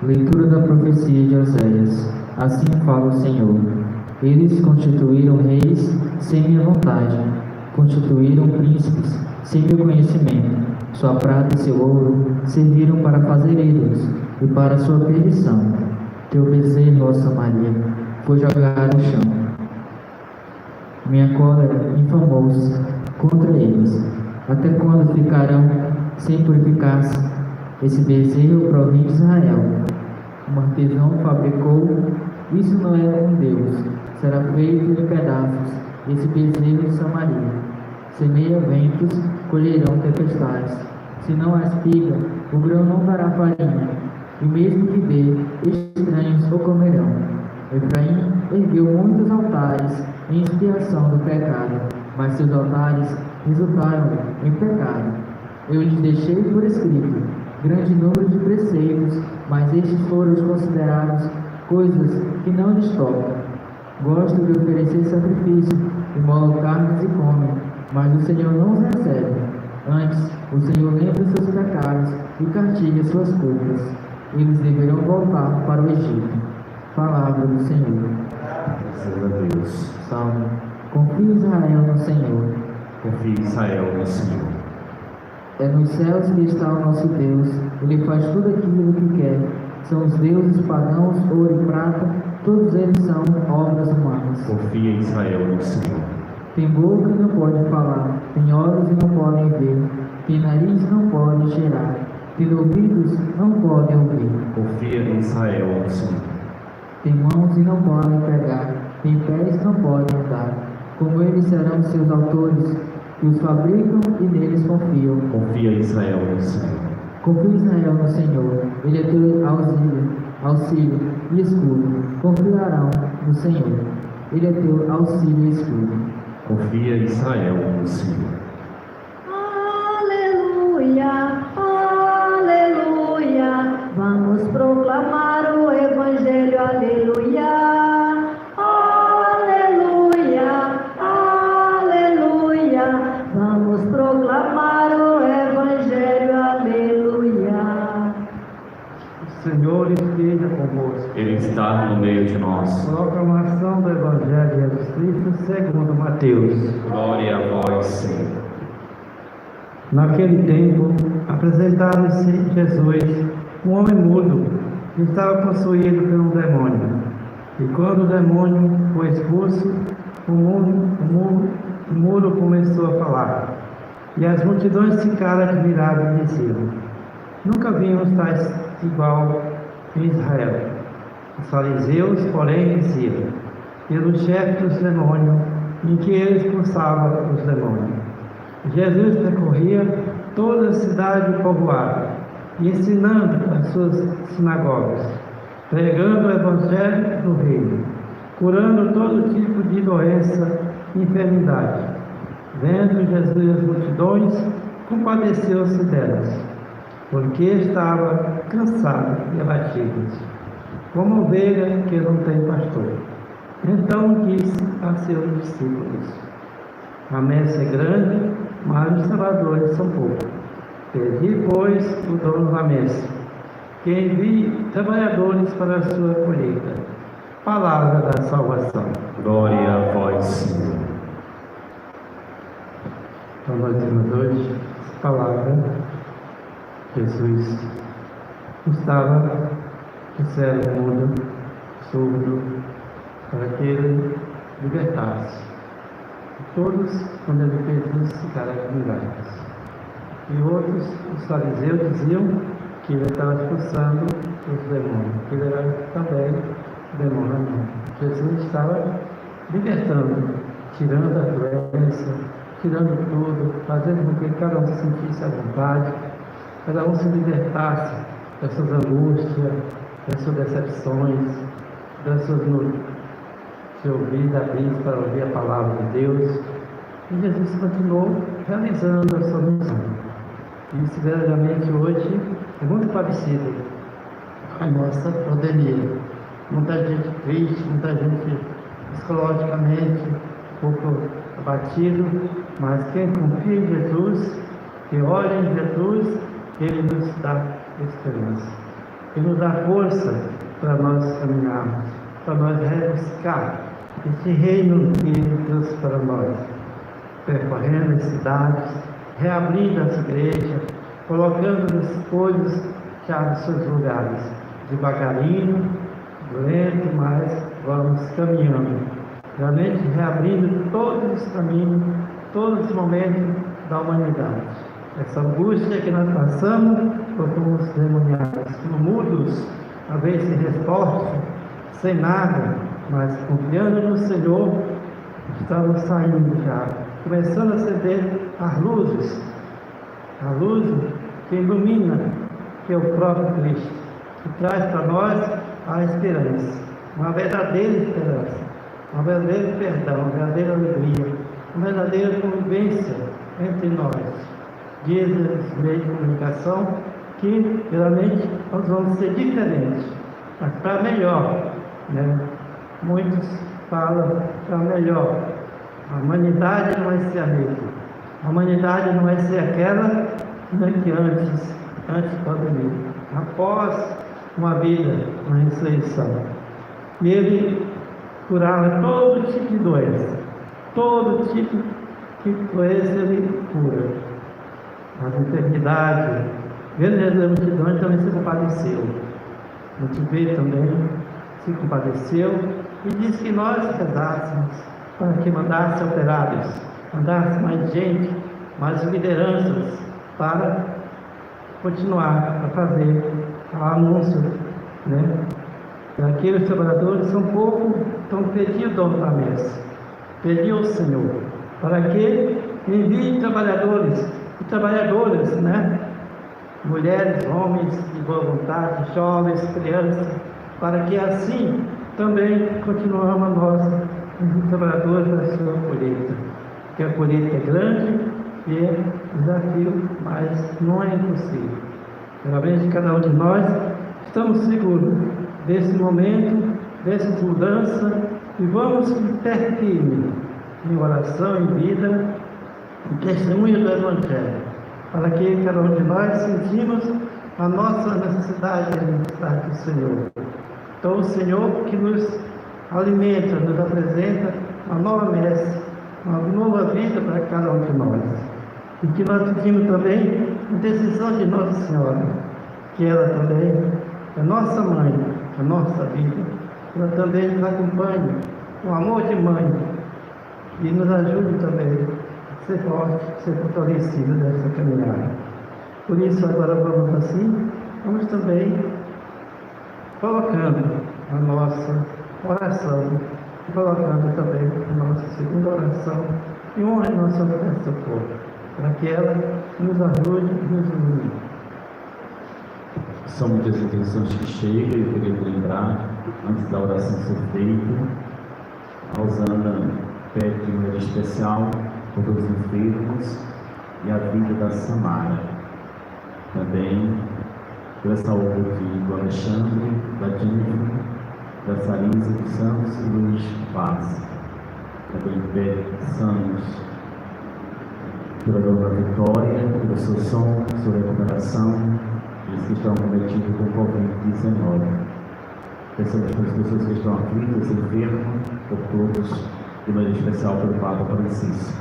Leitura da profecia de Oséias. Assim fala o Senhor. Eles constituíram reis sem minha vontade, constituíram príncipes sem meu conhecimento. Sua prata e seu ouro serviram para fazer ídolos e para sua perdição. Teu bezerro, ó Samaria, foi jogado no chão. Minha cólera infamou-se contra eles. Até quando ficarão sem purificar-se? Esse bezerro provém de Israel. Um artesão fabricou, isso não é um Deus. Será feito de pedaços, esse bezerro de Samaria. Semeia ventos, colherão tempestades. Se não há espiga, o grão não dará farinha. E mesmo que dê, estranhos o comerão. Efraim ergueu muitos altares em expiação do pecado, mas seus altares resultaram em pecado. Eu lhes deixei por escrito grande número de preceitos, mas estes foram considerados coisas que não lhes tocam. Gosto de oferecer sacrifício, imolo carnes e come, mas o Senhor não os recebe. Antes, o Senhor lembra seus pecados e castiga suas culpas. Eles deverão voltar para o Egito. Palavra do Senhor. Graças a Deus. Salmo. Confie Israel no Senhor. Confie Israel no Senhor. É nos céus que está o nosso Deus. Ele faz tudo aquilo que quer. São os deuses pagãos, ouro e prata. Todos eles são obras humanas. Confia Israel no Senhor. Tem boca e não pode falar. Tem olhos e não podem ver. Tem nariz e não podem cheirar. Tem ouvidos e não podem ouvir. Confia em Israel no Senhor. Tem mãos e não podem pegar. Tem pés e não podem andar. Como eles serão seus autores, que os fabricam e neles confiam. Confia em Israel no Senhor. Confia em Israel no Senhor. Ele é teu auxílio e escudo. Confiarão no Senhor. Ele é teu auxílio e escudo. Confia em Israel no Senhor. Aleluia, aleluia. Vamos proclamar o Evangelho, aleluia. Aleluia, aleluia. Vamos proclamar o Evangelho, aleluia. O Senhor esteja convosco. Ele está no meio de nós. Proclamação do Evangelho de Jesus Cristo segundo Mateus. Glória a vós, Senhor. Naquele tempo, apresentaram-se Jesus um homem mudo que estava possuído por um demônio. E quando o demônio foi expulso, o mudo começou a falar. E as multidões ficaram admiradas e diziam: nunca vimos tais igual em Israel. Os fariseus, porém, diziam, pelo chefe dos demônios, em que ele expulsava os demônios. Jesus percorria toda a cidade e povoado, ensinando as suas sinagogas, pregando o evangelho do reino, curando todo tipo de doença e enfermidade. Vendo Jesus as multidões, compadeceu-se delas, porque estava cansado e abatido. como ovelha que não tem pastor. Então disse a seus discípulos: a messe é grande, mas os trabalhadores são poucos. Pedi, pois, o dono da messe, que envie trabalhadores para a sua colheita. Palavra da salvação. Glória a vós, Senhor. Então nós temos hoje essa palavra. Jesus estava de cego, mudo, surdo, para que ele libertasse. Todos, quando ele fez isso, ficaram admirados. E outros, os fariseus, diziam que ele estava expulsando os demônios, que ele era também demônio. Jesus estava libertando, tirando a doença, tirando tudo, fazendo com que cada um se sentisse à vontade, cada um se libertasse das suas angústias, das suas decepções, das suas de ouvir, abrir para ouvir a palavra de Deus. E Jesus continuou realizando a sua missão. Isso, verdadeiramente, hoje é muito parecido com a nossa pandemia. Muita gente triste, muita gente psicologicamente um pouco abatido, mas quem confia em Jesus, que olha em Jesus, Ele nos dá esperança. Ele nos dá força para nós caminharmos, para nós rebuscar esse reino que Ele trouxe para nós, percorrendo as cidades, reabrindo as igrejas, colocando as coisas já nos seus lugares, devagarinho, lento, mas vamos caminhando, realmente reabrindo todos os caminhos, todos os momentos da humanidade. Essa angústia que nós passamos, fomos demoniados, mudos, às vezes sem resposta, sem nada, mas confiando no Senhor, estamos saindo já, começando a acender as luzes, a luz que ilumina, que é o próprio Cristo, que traz para nós a esperança, uma verdadeira esperança, um verdadeiro perdão, uma verdadeira alegria, uma verdadeira convivência entre nós. Diz os meios de comunicação que realmente nós vamos ser diferentes, mas para melhor, né? Muitos falam para melhor. A humanidade não vai ser a mesma. A humanidade não vai ser aquela que antes da pandemia. Após uma vida, uma ressurreição. E ele curava todo tipo de doença. Todo tipo de doença ele cura. As enfermidades, grande da multidão também se compadeceu. O Tibete também se compadeceu e disse que nós rezássemos para que mandasse operários, mandasse mais gente, mais lideranças para continuar a fazer o anúncio, né? Aqueles trabalhadores são pouco, então pediu o dono da mesa, pediu ao Senhor, para que envie trabalhadores e trabalhadoras, né? Mulheres, homens de boa vontade, jovens, crianças, para que assim também continuamos nós, os trabalhadores da sua colheita. Porque a colheita é grande e é desafio, mas não é impossível. Realmente, cada um de nós estamos seguros desse momento, dessas mudanças, e vamos ter firme em oração, em vida, em testemunho do Evangelho, para que cada um de nós sentimos a nossa necessidade do Senhor. Então, o Senhor que nos alimenta, nos apresenta uma nova messe, uma nova vida para cada um de nós. E que nós pedimos também a intercessão de Nossa Senhora, que ela também é nossa mãe, a nossa vida. Ela também nos acompanha com amor de mãe e nos ajude também a ser forte, a ser fortalecido nessa caminhada. Por isso, agora vamos assim, vamos também colocando a nossa oração, colocando também a nossa segunda oração e honra a nossa oração para que ela nos ajude e nos ilumine. São muitas intenções que chegam, eu queria lembrar, antes da oração ser feita, a Rosana pede de maneira especial por os enfermos e a vida da Semana. Também pela saúde do Alexandre, da Jennifer, da Sarisa dos Santos e Luiz Vaz. Também peçamos pela dona Vitória, pelo seu som, sua recuperação, eles que estão cometidos com Covid-19. Peçamos pelas pessoas que estão aflitas, enfermas, por todos, de maneira especial pelo Papa Francisco.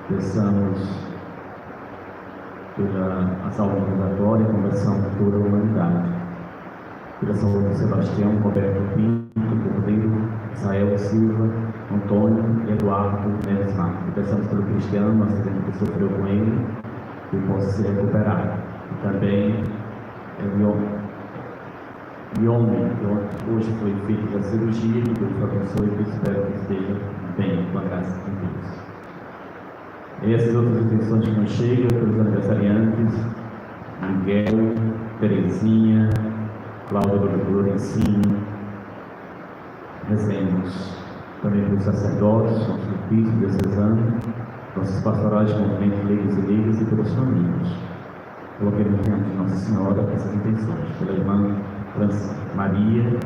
Peçamos pela saúde obrigatória e conversão de toda a humanidade. Pela saúde de Sebastião, Roberto Pinto, Cordeiro, Israel Silva, Antônio e Eduardo Neves Marques. Peçamos pelo Cristiano, o acidente que sofreu com ele, que possa se recuperar. E também Guilherme, que hoje foi feita a cirurgia, que Deus abençoe e que espero que esteja bem, com a graça de Deus. E essas outras intenções que nos chegam pelos aniversariantes, Miguel, Terezinha, Cláudia Lorencinho, rezemos também pelos sacerdotes, nossos ofícios diocesanos, nossos pastorais, movimentos, leigos e leigas e pelos famílias. Coloquemos diante de Nossa Senhora essas intenções, pela irmã Maria,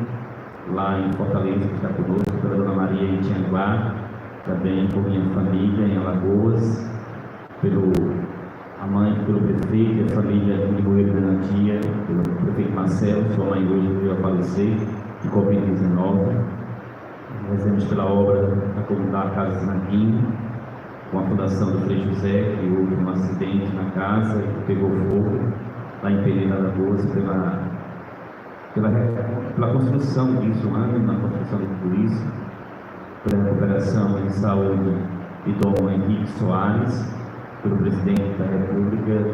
lá em Fortaleza, que está conosco, pela Dona Maria em Tianguá, também por minha família em Alagoas, pelo prefeito e a família de Limoeiro Garantia, pelo prefeito Marcelo, sua mãe hoje veio a falecer de Covid-19. Rezemos pela obra da comunidade Casa Zanquinho, com a fundação do Frei José, que houve um acidente na casa e pegou fogo lá em Pereira da Alagoas, pela construção disso, na construção de tudo isso, pela recuperação em saúde de Dom Henrique Soares, pelo presidente da República,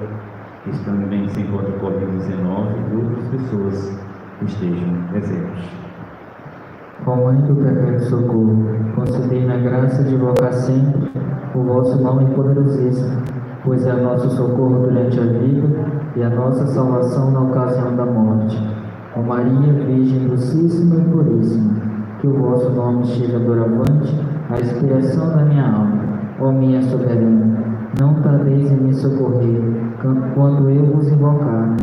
que também se encontra com Covid-19, e outras pessoas que estejam presentes. Ó Mãe do Perpétuo Socorro, concedei na graça de invocar sempre o vosso nome poderosíssimo, pois é o nosso socorro durante a vida e a nossa salvação na ocasião da morte. Ó Maria, Virgem docíssima e puríssima, que o vosso nome esteja doravante à expiação da minha alma. Ó minha soberana, não tardeis em me socorrer quando eu vos invocar,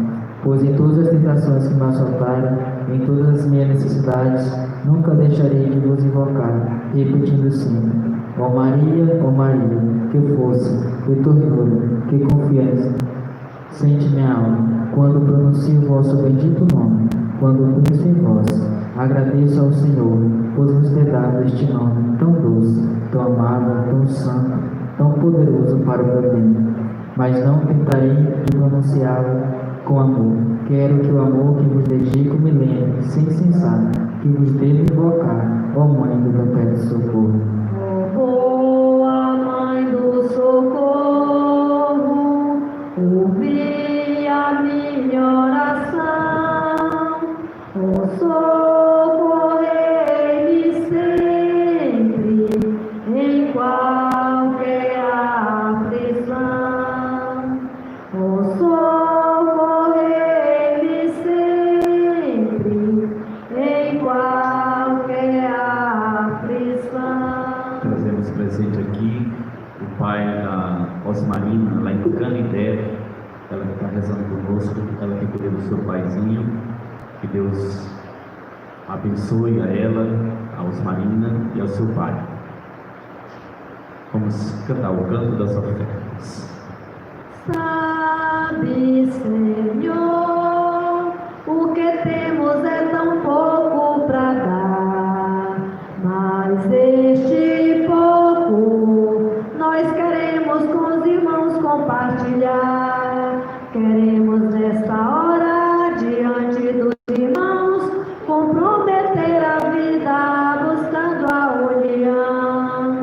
pois em todas as tentações que me assaltarem, em todas as minhas necessidades, nunca deixarei de vos invocar, repetindo sempre: ó Maria, que força, que ternura, que confiança sente minha alma, quando pronuncio o vosso bendito nome, quando penso em vós. Agradeço ao Senhor por nos ter dado este nome tão doce, tão amável, tão santo, tão poderoso para o meu bem, mas não tentarei de pronunciá-lo com amor. Quero que o amor que vos dedico me lembre, sem cessar, que vos devo invocar, ó Mãe do Perpétuo Socorro. Boa Mãe do Socorro, ouvi a minha oração, socorrei-me sempre, em qualquer aflição. Socorrei-me sempre, em qualquer aflição. Trazemos presente aqui o pai da Osmarina, lá em Canidé, ela que está rezando conosco, ela que cuida do seu paizinho, que Deus abençoe a ela, a Osmarina e ao seu pai. Vamos cantar o canto das ofertas. Sabe, Senhor, o que temos é tão pouco para dar, mas este pouco nós queremos com os irmãos compartilhar. Queremos nesta hora, diante dos irmãos, comprometer a vida, buscando a união.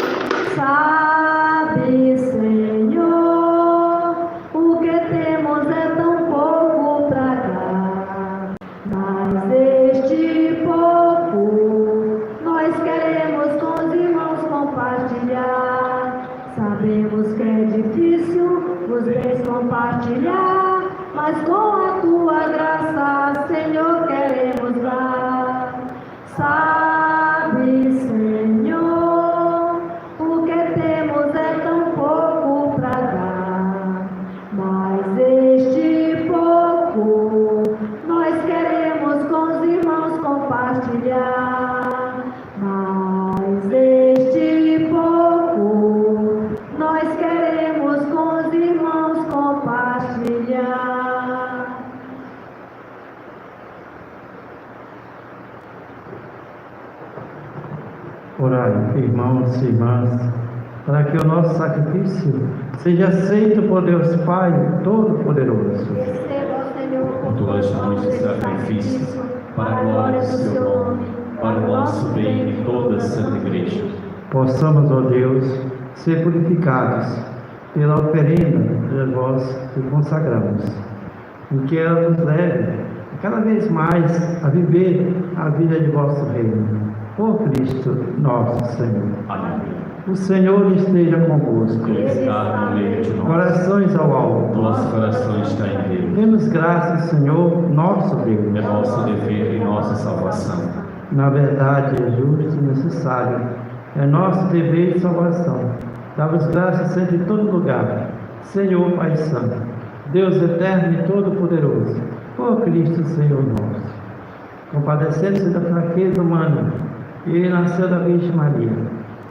Sabe, Senhor, o que temos é tão pouco para dar, mas este pouco nós queremos com os irmãos compartilhar. Sabemos que é difícil os bens compartilhar, mas com a tua graça, Senhor, queremos dar. Sabe, Senhor, o que temos é tão pouco para dar, mas este pouco Orai, irmãos e irmãs, para que o nosso sacrifício seja aceito por Deus Pai Todo-Poderoso. Receba, Senhor, com tuas mãos de sacrifício, para a glória do seu nome, para o nosso bem e de toda a Santa Igreja. Possamos, ó Deus, ser purificados pela oferenda de vós que consagramos, e que ela nos leve cada vez mais a viver a vida de vosso reino. Por Cristo nosso Senhor. Amém. O Senhor esteja convosco. Ele está no meio de nós. Corações ao alto. Nosso coração está em Deus. Demos graças, Senhor, nosso Deus. É nosso dever e nossa salvação. Na verdade, é justo e necessário. É nosso dever e salvação. Dá-vos graças sempre em todo lugar. Senhor Pai Santo, Deus eterno e todo-poderoso, por Cristo Senhor nosso. Compadecendo-se da fraqueza humana, ele nasceu da Virgem Maria.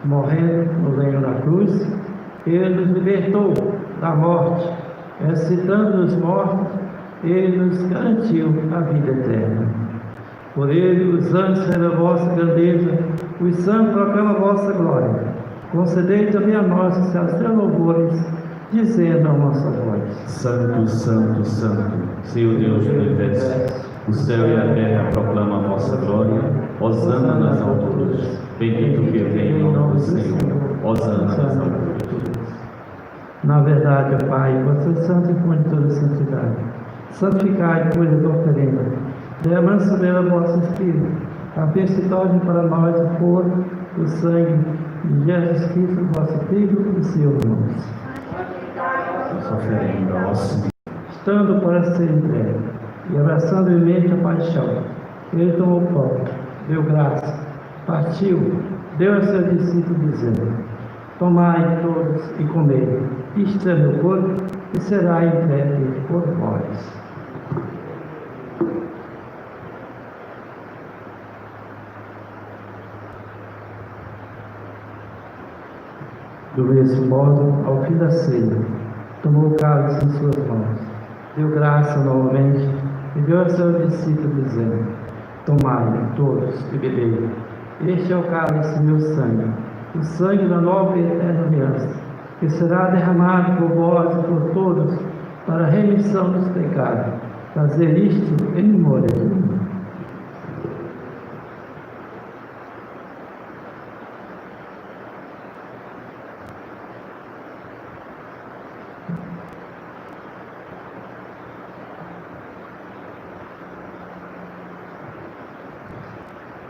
Morrendo no leito da cruz, ele nos libertou da morte. Ressuscitando os mortos, ele nos garantiu a vida eterna. Por ele, os anjos celebram a vossa grandeza, os santos proclamam a vossa glória. Concedei também a nós os seus louvores, dizendo a nossa voz: Santo, Santo, Santo, Senhor Deus do universo, o céu e a terra proclamam a vossa glória. Hosana nas alturas. Bendito que vem em nome do Senhor. Hosana nas alturas. Na verdade, ó Pai, vosso santo e fonte de toda santidade, santificai por da oferenda, derramando sobre ela o vosso Espírito, a fim se torne para nós o corpo, o sangue de Jesus Cristo, vosso Filho e Senhor nosso. Nossa oferenda, ó Senhor. Estando para ser entregue e abraçando em mente a paixão, ele tomou o pão, deu graça, partiu, deu a seus discípulos, dizendo: Tomai todos e comei, isto é meu corpo, e será entregue por vós. Do mesmo modo, ao fim da ceia, tomou o cálice em suas mãos, deu graça novamente e deu a seus discípulos, dizendo: Tomai todos e bebei, este é o cálice meu sangue, o sangue da nova e eterna aliança, que será derramado por vós e por todos para a remissão dos pecados. Fazer isto em memória de mim.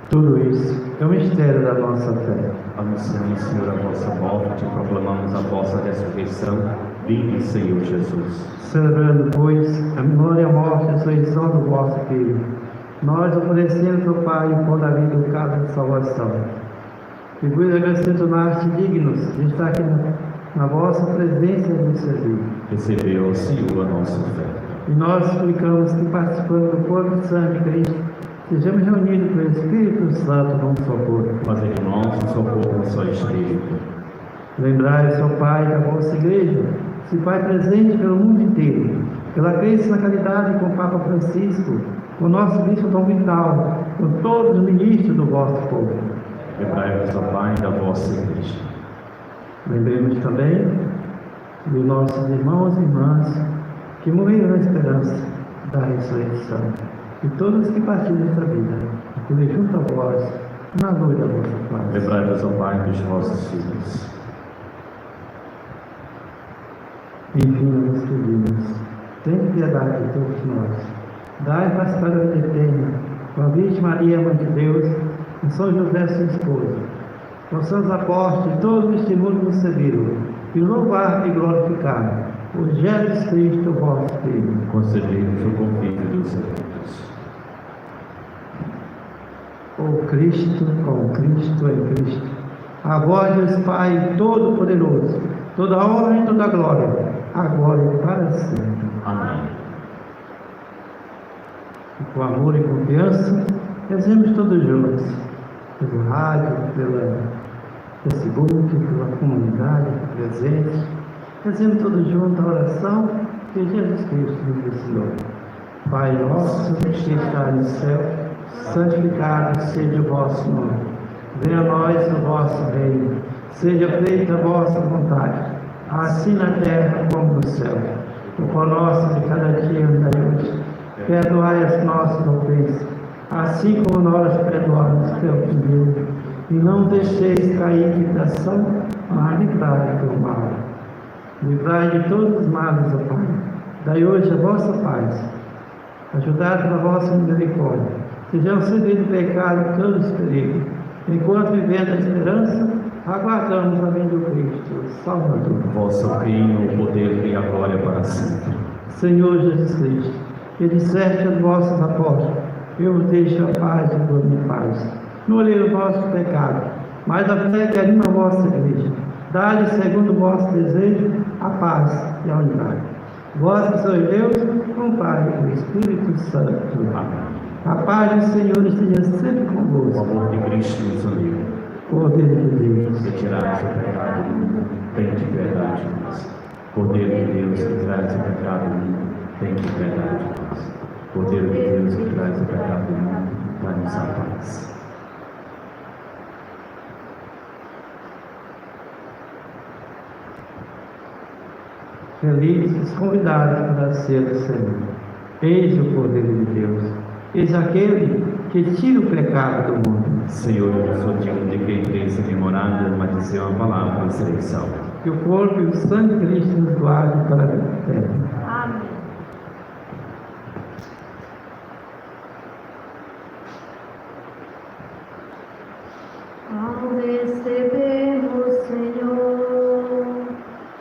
Tudo isso é o mistério da nossa fé. Anunciamos, Senhor, a vossa morte e proclamamos a vossa ressurreição. Vinde, Senhor Jesus. Celebrando, pois, a memória e a morte e a ressurreição do vosso Filho, nós oferecemos ao Pai o pão da vida e o cálice de salvação. E vos agradecemos tornar-te dignos de estar aqui na vossa presença e nos servir. Recebeu, Senhor, a nossa oferta. E nós suplicamos que, participando do corpo e sangue de Cristo, sejamos reunidos pelo Espírito Santo num só corpo. Fazer de nós um só corpo, um só Espírito. Lembrai-vos, ó Pai, da vossa Igreja, se faz presente pelo mundo inteiro, pela crença na caridade com o Papa Francisco, com o nosso Bispo Dom Vital, com todos os ministros do vosso povo. Lembrai-vos, ó Pai, da vossa Igreja. Lembremos também dos nossos irmãos e irmãs que morreram na esperança da ressurreição, e todos que partiram desta vida, acolher junto a vós, na luz da vossa paz. Lembrai-vos, ó Pai, dos vossos filhos. Enfim, nos pedimos, tem piedade de todos nós. Dai paz para a vida eterna, com a Virgem Maria, Mãe de Deus, e São José, seu esposo, com os santos apóstolos e todos os testemunhos que nos serviram, e louvar e glorificar por Jesus Cristo, vosso Filho. Concedei-nos o convívio dos eleitos. O Cristo, com Cristo, em Cristo. A vós, Deus Pai Todo-Poderoso, toda a honra e toda a glória, agora e para sempre. Amém. E com amor e confiança, rezemos todos juntos, pelo rádio, pela Facebook, pela comunidade presente, rezemos todos juntos a oração que Jesus Cristo nos ensinou. Pai nosso, que está no céu, santificado seja o vosso nome. Venha a nós o vosso reino, seja feita a vossa vontade, assim na terra como no céu. O pão nosso de cada dia nos dai hoje, perdoai as nossas ofensas, assim como nós perdoamos teus pedidos, e não deixeis cair em tentação, mas livrai do mal. Livrai de todos os males, ó Pai. Dai hoje a vossa paz, ajudai pela vossa misericórdia. Sejamos servidos do pecado e todos os perigos. Enquanto vivendo a esperança, aguardamos a vinda do Cristo, Salvador. Vosso reino, o poder e a glória para sempre. Senhor Jesus Cristo, que disseste aos vossos apóstolos: eu vos deixo a paz e dou minha paz. Não olhei o vosso pecado, mas a fé que anima a vossa igreja. Dá-lhe, segundo o vosso desejo, a paz e a unidade. Vós que sois Deus, com o Pai e o Espírito Santo. Amém. A paz do Senhor esteja sempre O convosco. amor de Cristo nos uniu. Cordeiro de Deus, Retirai o pecado do mundo, tem de piedade de nós. Cordeiro de Deus, que traz o pecado do mundo, tem de piedade de nós. Cordeiro de Deus, que traz o pecado do mundo, dá-nos a paz. felizes os convidados para a ceia do Senhor. Eis o Cordeiro de Deus. Eis aquele que tira o pecado do mundo. Senhor, eu sou digno de que entreis em minha morada, mas dizer uma palavra e serei salvo. Que o corpo e o sangue de Cristo nos guardem para a vida eterna. Amém. Ao recebermos, Senhor,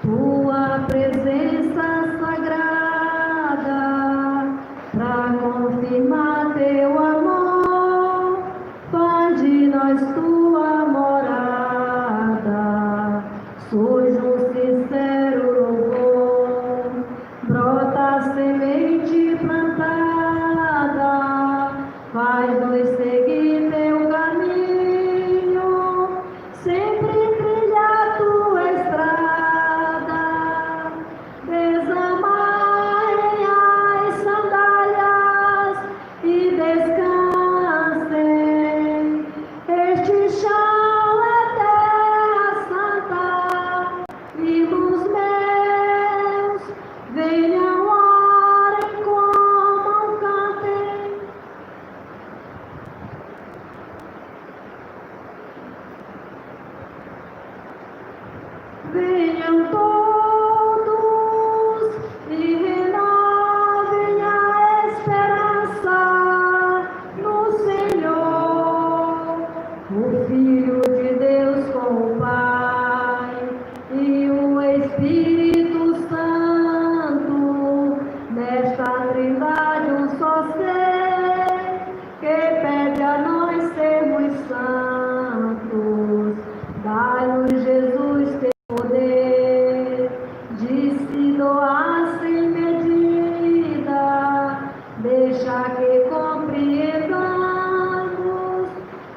tua presença sagrada, para confirmar teu amor, faz de nós tua morada. Surge um sincero louvor, brota a semente plantada, faz-nos seguir teu caminho, sempre trilhar tua estrada. Desamarrem as sandálias e descansem. Este chão é terra santa, irmãos meus, venham, orem, comam, cantem. Venham todos e renovem a esperança no Senhor. O Filho de Deus com o Pai e o Espírito Santo, nesta trindade um só ser, que pede a nós sermos santos. Dai-nos, Jesus, teu poder de se doar sem medida, deixa que compreendamos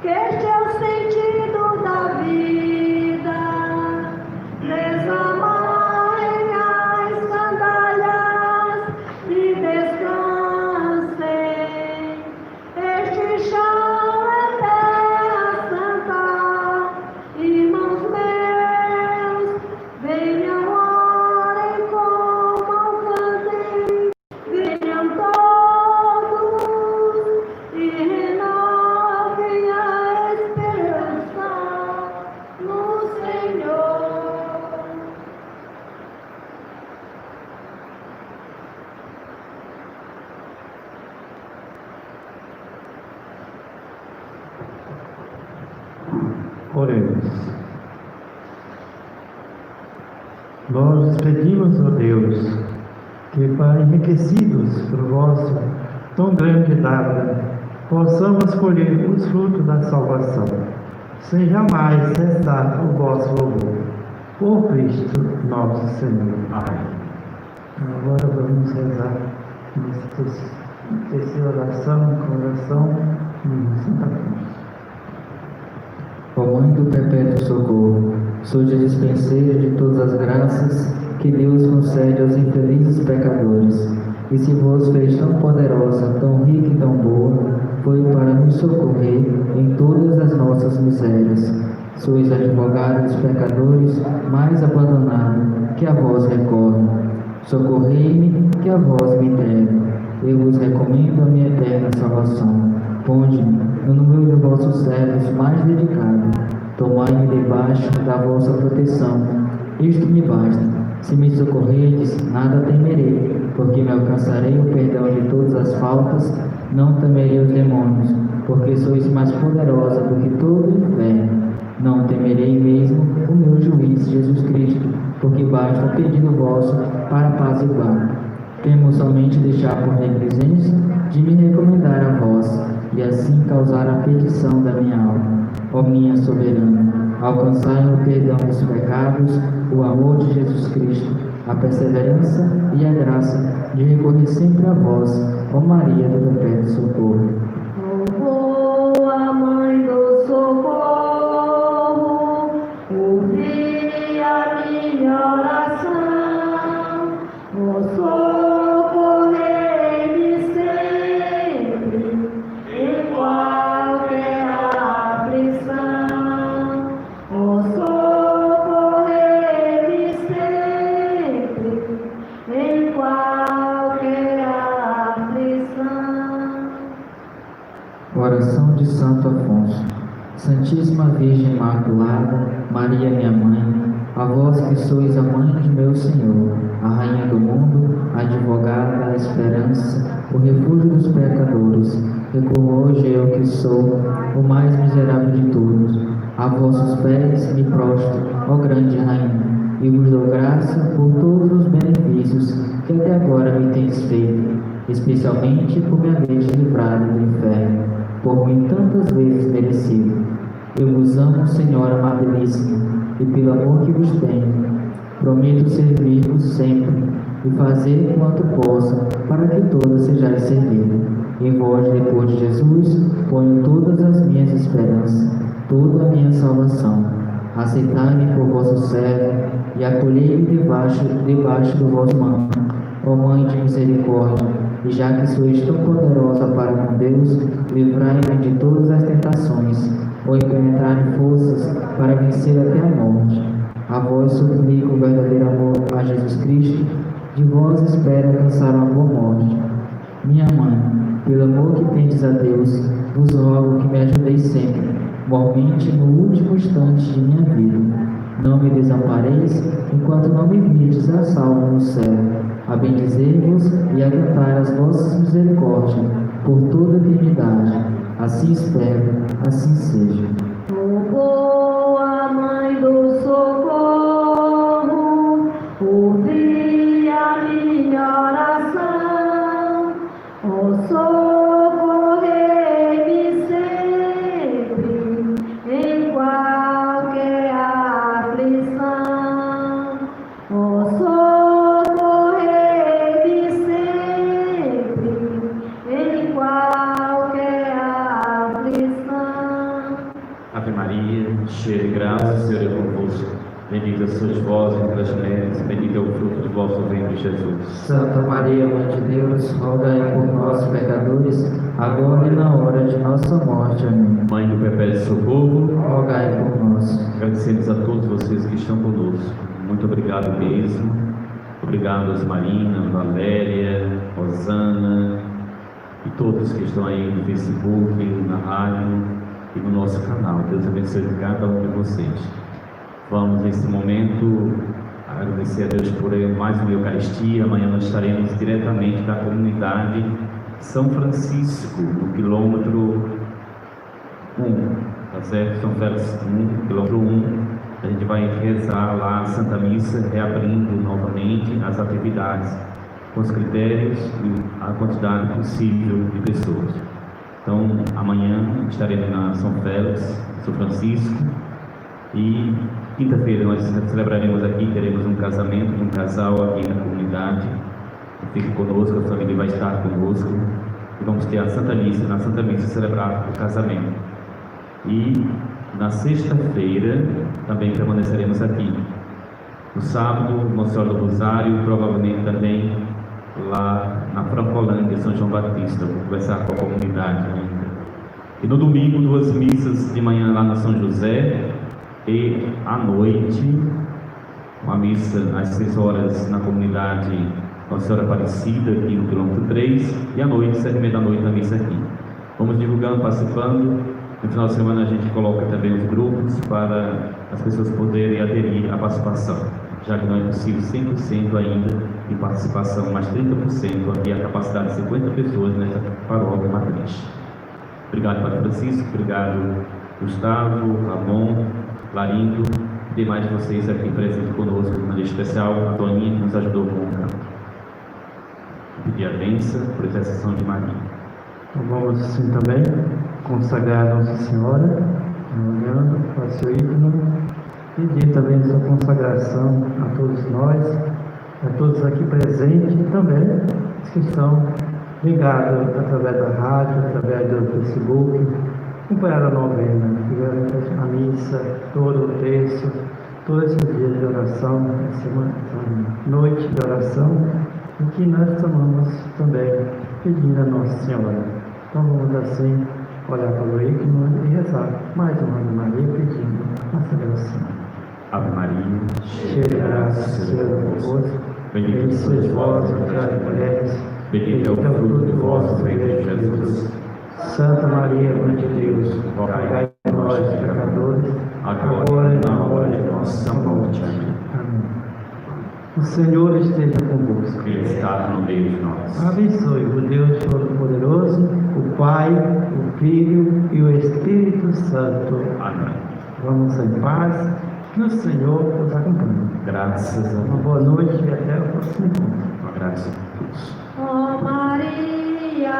que este é o sentido da vida. Desamarrem as sandálias e descansem. Este chão é terra santa, irmãos meus, venham, orem, comam, cantem. Venham todos e renovem a esperança no Senhor. Oremos. Nós pedimos, ó Deus, que, enriquecidos por vosso tão grande dádiva, possamos colher os frutos da salvação, sem jamais cessar o vosso louvor. Por Cristo nosso Senhor. Amém. Agora vamos rezar nesta terceira oração, coração de Santa Cruz. Ó Mãe do Perpétuo Socorro, sois a dispenseira de todas as graças que Deus concede aos infelizes pecadores, e se vos fez tão poderosa, tão rica e tão boa, foi para nos socorrer em todas as nossas misérias. Sois advogado dos pecadores, mais abandonado, que a vós recorre. Socorrei-me, que a vós me entrego. Eu vos recomendo a minha eterna salvação. Ponde-me no número de vossos servos mais dedicados. Tomai-me debaixo da vossa proteção. Isto me basta. Se me socorredes, nada temerei, porque me alcançarei o perdão de todas as faltas. Não temerei os demônios, porque sois mais poderosa do que todo o inferno. Não temerei mesmo o meu juiz, Jesus Cristo, porque basta pedido vosso para apaziguar. Temo somente deixar por negligência de me recomendar a vós, e assim causar a perdição da minha alma. Ó minha soberana, alcançai o perdão dos pecados, o amor de Jesus Cristo, a perseverança e a graça de recorrer sempre a vós, ó Maria do Perpétuo Socorro. Oh, a mãe do socorro, ouvi a minha oração, oh, socorrei-me sempre em qualquer aflição, oh, socorrei-me sempre em qualquer aflição. Oração de Santo Afonso. Santíssima Virgem Imaculada, Maria minha mãe, a vós que sois a mãe de meu Senhor, a rainha do mundo, a advogada, a esperança, o refúgio dos pecadores, recorro hoje eu que sou o mais miserável de todos. A vossos pés me prostro, ó grande rainha, e vos dou graça por todos os benefícios que até agora me tendes feito, especialmente por me haveres livrado do inferno, por mim tantas vezes merecido. Eu vos amo, Senhora amabilíssima, e pelo amor que vos tenho, prometo servir-vos sempre e fazer quanto possa para que todas sejais servidas. Em vós, depois de Jesus, ponho todas as minhas esperanças, toda a minha salvação. Aceitai-me por vosso servo e acolhei-me debaixo do vosso manto. Ó Mãe de misericórdia, e já que sois tão poderosa para com Deus, livrai-me de todas as tentações, ou impenetrai forças para vencer até a morte. A vós suplico o verdadeiro amor a Jesus Cristo, de vós espero alcançar a boa morte. Minha mãe, pelo amor que tendes a Deus, vos rogo que me ajudeis sempre, mormente no último instante de minha vida. Não me desampareis enquanto não me virdes a salvo no céu, a bendizer-vos e a cantar as vossas misericórdias por toda a eternidade. Assim espero, assim seja. Oh, a mãe do socorro, ouvi a minha oração, oh, socorrei-me sempre em qualquer aflição, oh, socorrei-me sempre em qualquer aflição. Ave Maria, cheia de graça, o Senhor é convosco. Bendita sois vós entre as mulheres, bendito é o fruto do vosso ventre, Jesus. Santa Maria, Mãe de Deus, rogai por nós, pecadores, agora e na hora de nossa morte. Amém. Mãe do Perpétuo Socorro, Rogai por nós. agradecemos a todos vocês que estão conosco. Muito obrigado mesmo. Obrigado a Marina, Valéria, Rosana e todos que estão aí no Facebook, na rádio e no nosso canal. Deus abençoe cada um de vocês. Vamos nesse momento agradecer a Deus por mais uma Eucaristia. Amanhã nós estaremos diretamente da comunidade São Francisco, no quilômetro 1, tá certo? São Félix 1, quilômetro 1. A gente vai rezar lá a Santa Missa, reabrindo novamente as atividades, com os critérios e a quantidade possível de pessoas. Então, amanhã estaremos na São Félix, São Francisco, e quinta-feira nós celebraremos aqui, teremos um casamento de um casal aqui na comunidade. Fique conosco, a família vai estar conosco, e vamos ter a Santa Missa, na Santa Missa celebrar o casamento. E na sexta-feira também permaneceremos aqui. No sábado, Nossa Senhora do Rosário, provavelmente também lá na Francolândia, São João Batista. Vou conversar com a comunidade ainda. E no domingo, 2 missas de manhã lá no São José e à noite, uma missa às 6 horas na comunidade Nossa Senhora Aparecida, aqui no quilômetro 3, e à noite, 7h30 da noite, na missa aqui. Vamos divulgando, participando. No final de semana a gente coloca também os grupos para as pessoas poderem aderir à participação, já que não é possível 100% ainda de participação, mas 30%, aqui a capacidade de 50 pessoas nessa paróquia matriz. Obrigado, Padre Francisco, obrigado, Gustavo, Ramon, Larindo, e demais de vocês aqui presentes conosco, de maneira especial, a Toninha, que nos ajudou com o canto. Pedir a bênção por intercessão de Maria. Então, vamos assim também consagrar a Nossa Senhora, olhando para seu ídolo, pedir também sua consagração a todos nós, a todos aqui presentes e também os que estão ligados através da rádio, através do Facebook, acompanhar a novena, a missa, todo o texto, todos esses dias de oração, essa noite de oração, e que nós estamos também pedindo a Nossa Senhora. Então vamos assim olhar para o ícone e rezar mais uma Ave Maria pedindo a salvação. Ave Maria, Cheia de graça, Senhor é convosco, bendita sois vós entre as mulheres, bendito é o fruto do vosso ventre, Jesus. Santa Maria, Mãe de Deus, rogai por nós, pecadores, agora e na hora de nossa morte. Amém. O Senhor esteja convosco. Ele está no meio de nós. Abençoe o Deus Todo-Poderoso, o Pai, o Filho e o Espírito Santo. Amém. Vamos em paz, que o Senhor os acompanhe. Graças a Uma Deus. boa noite e até o próximo encontro. Uma graça a todos. Ó Maria,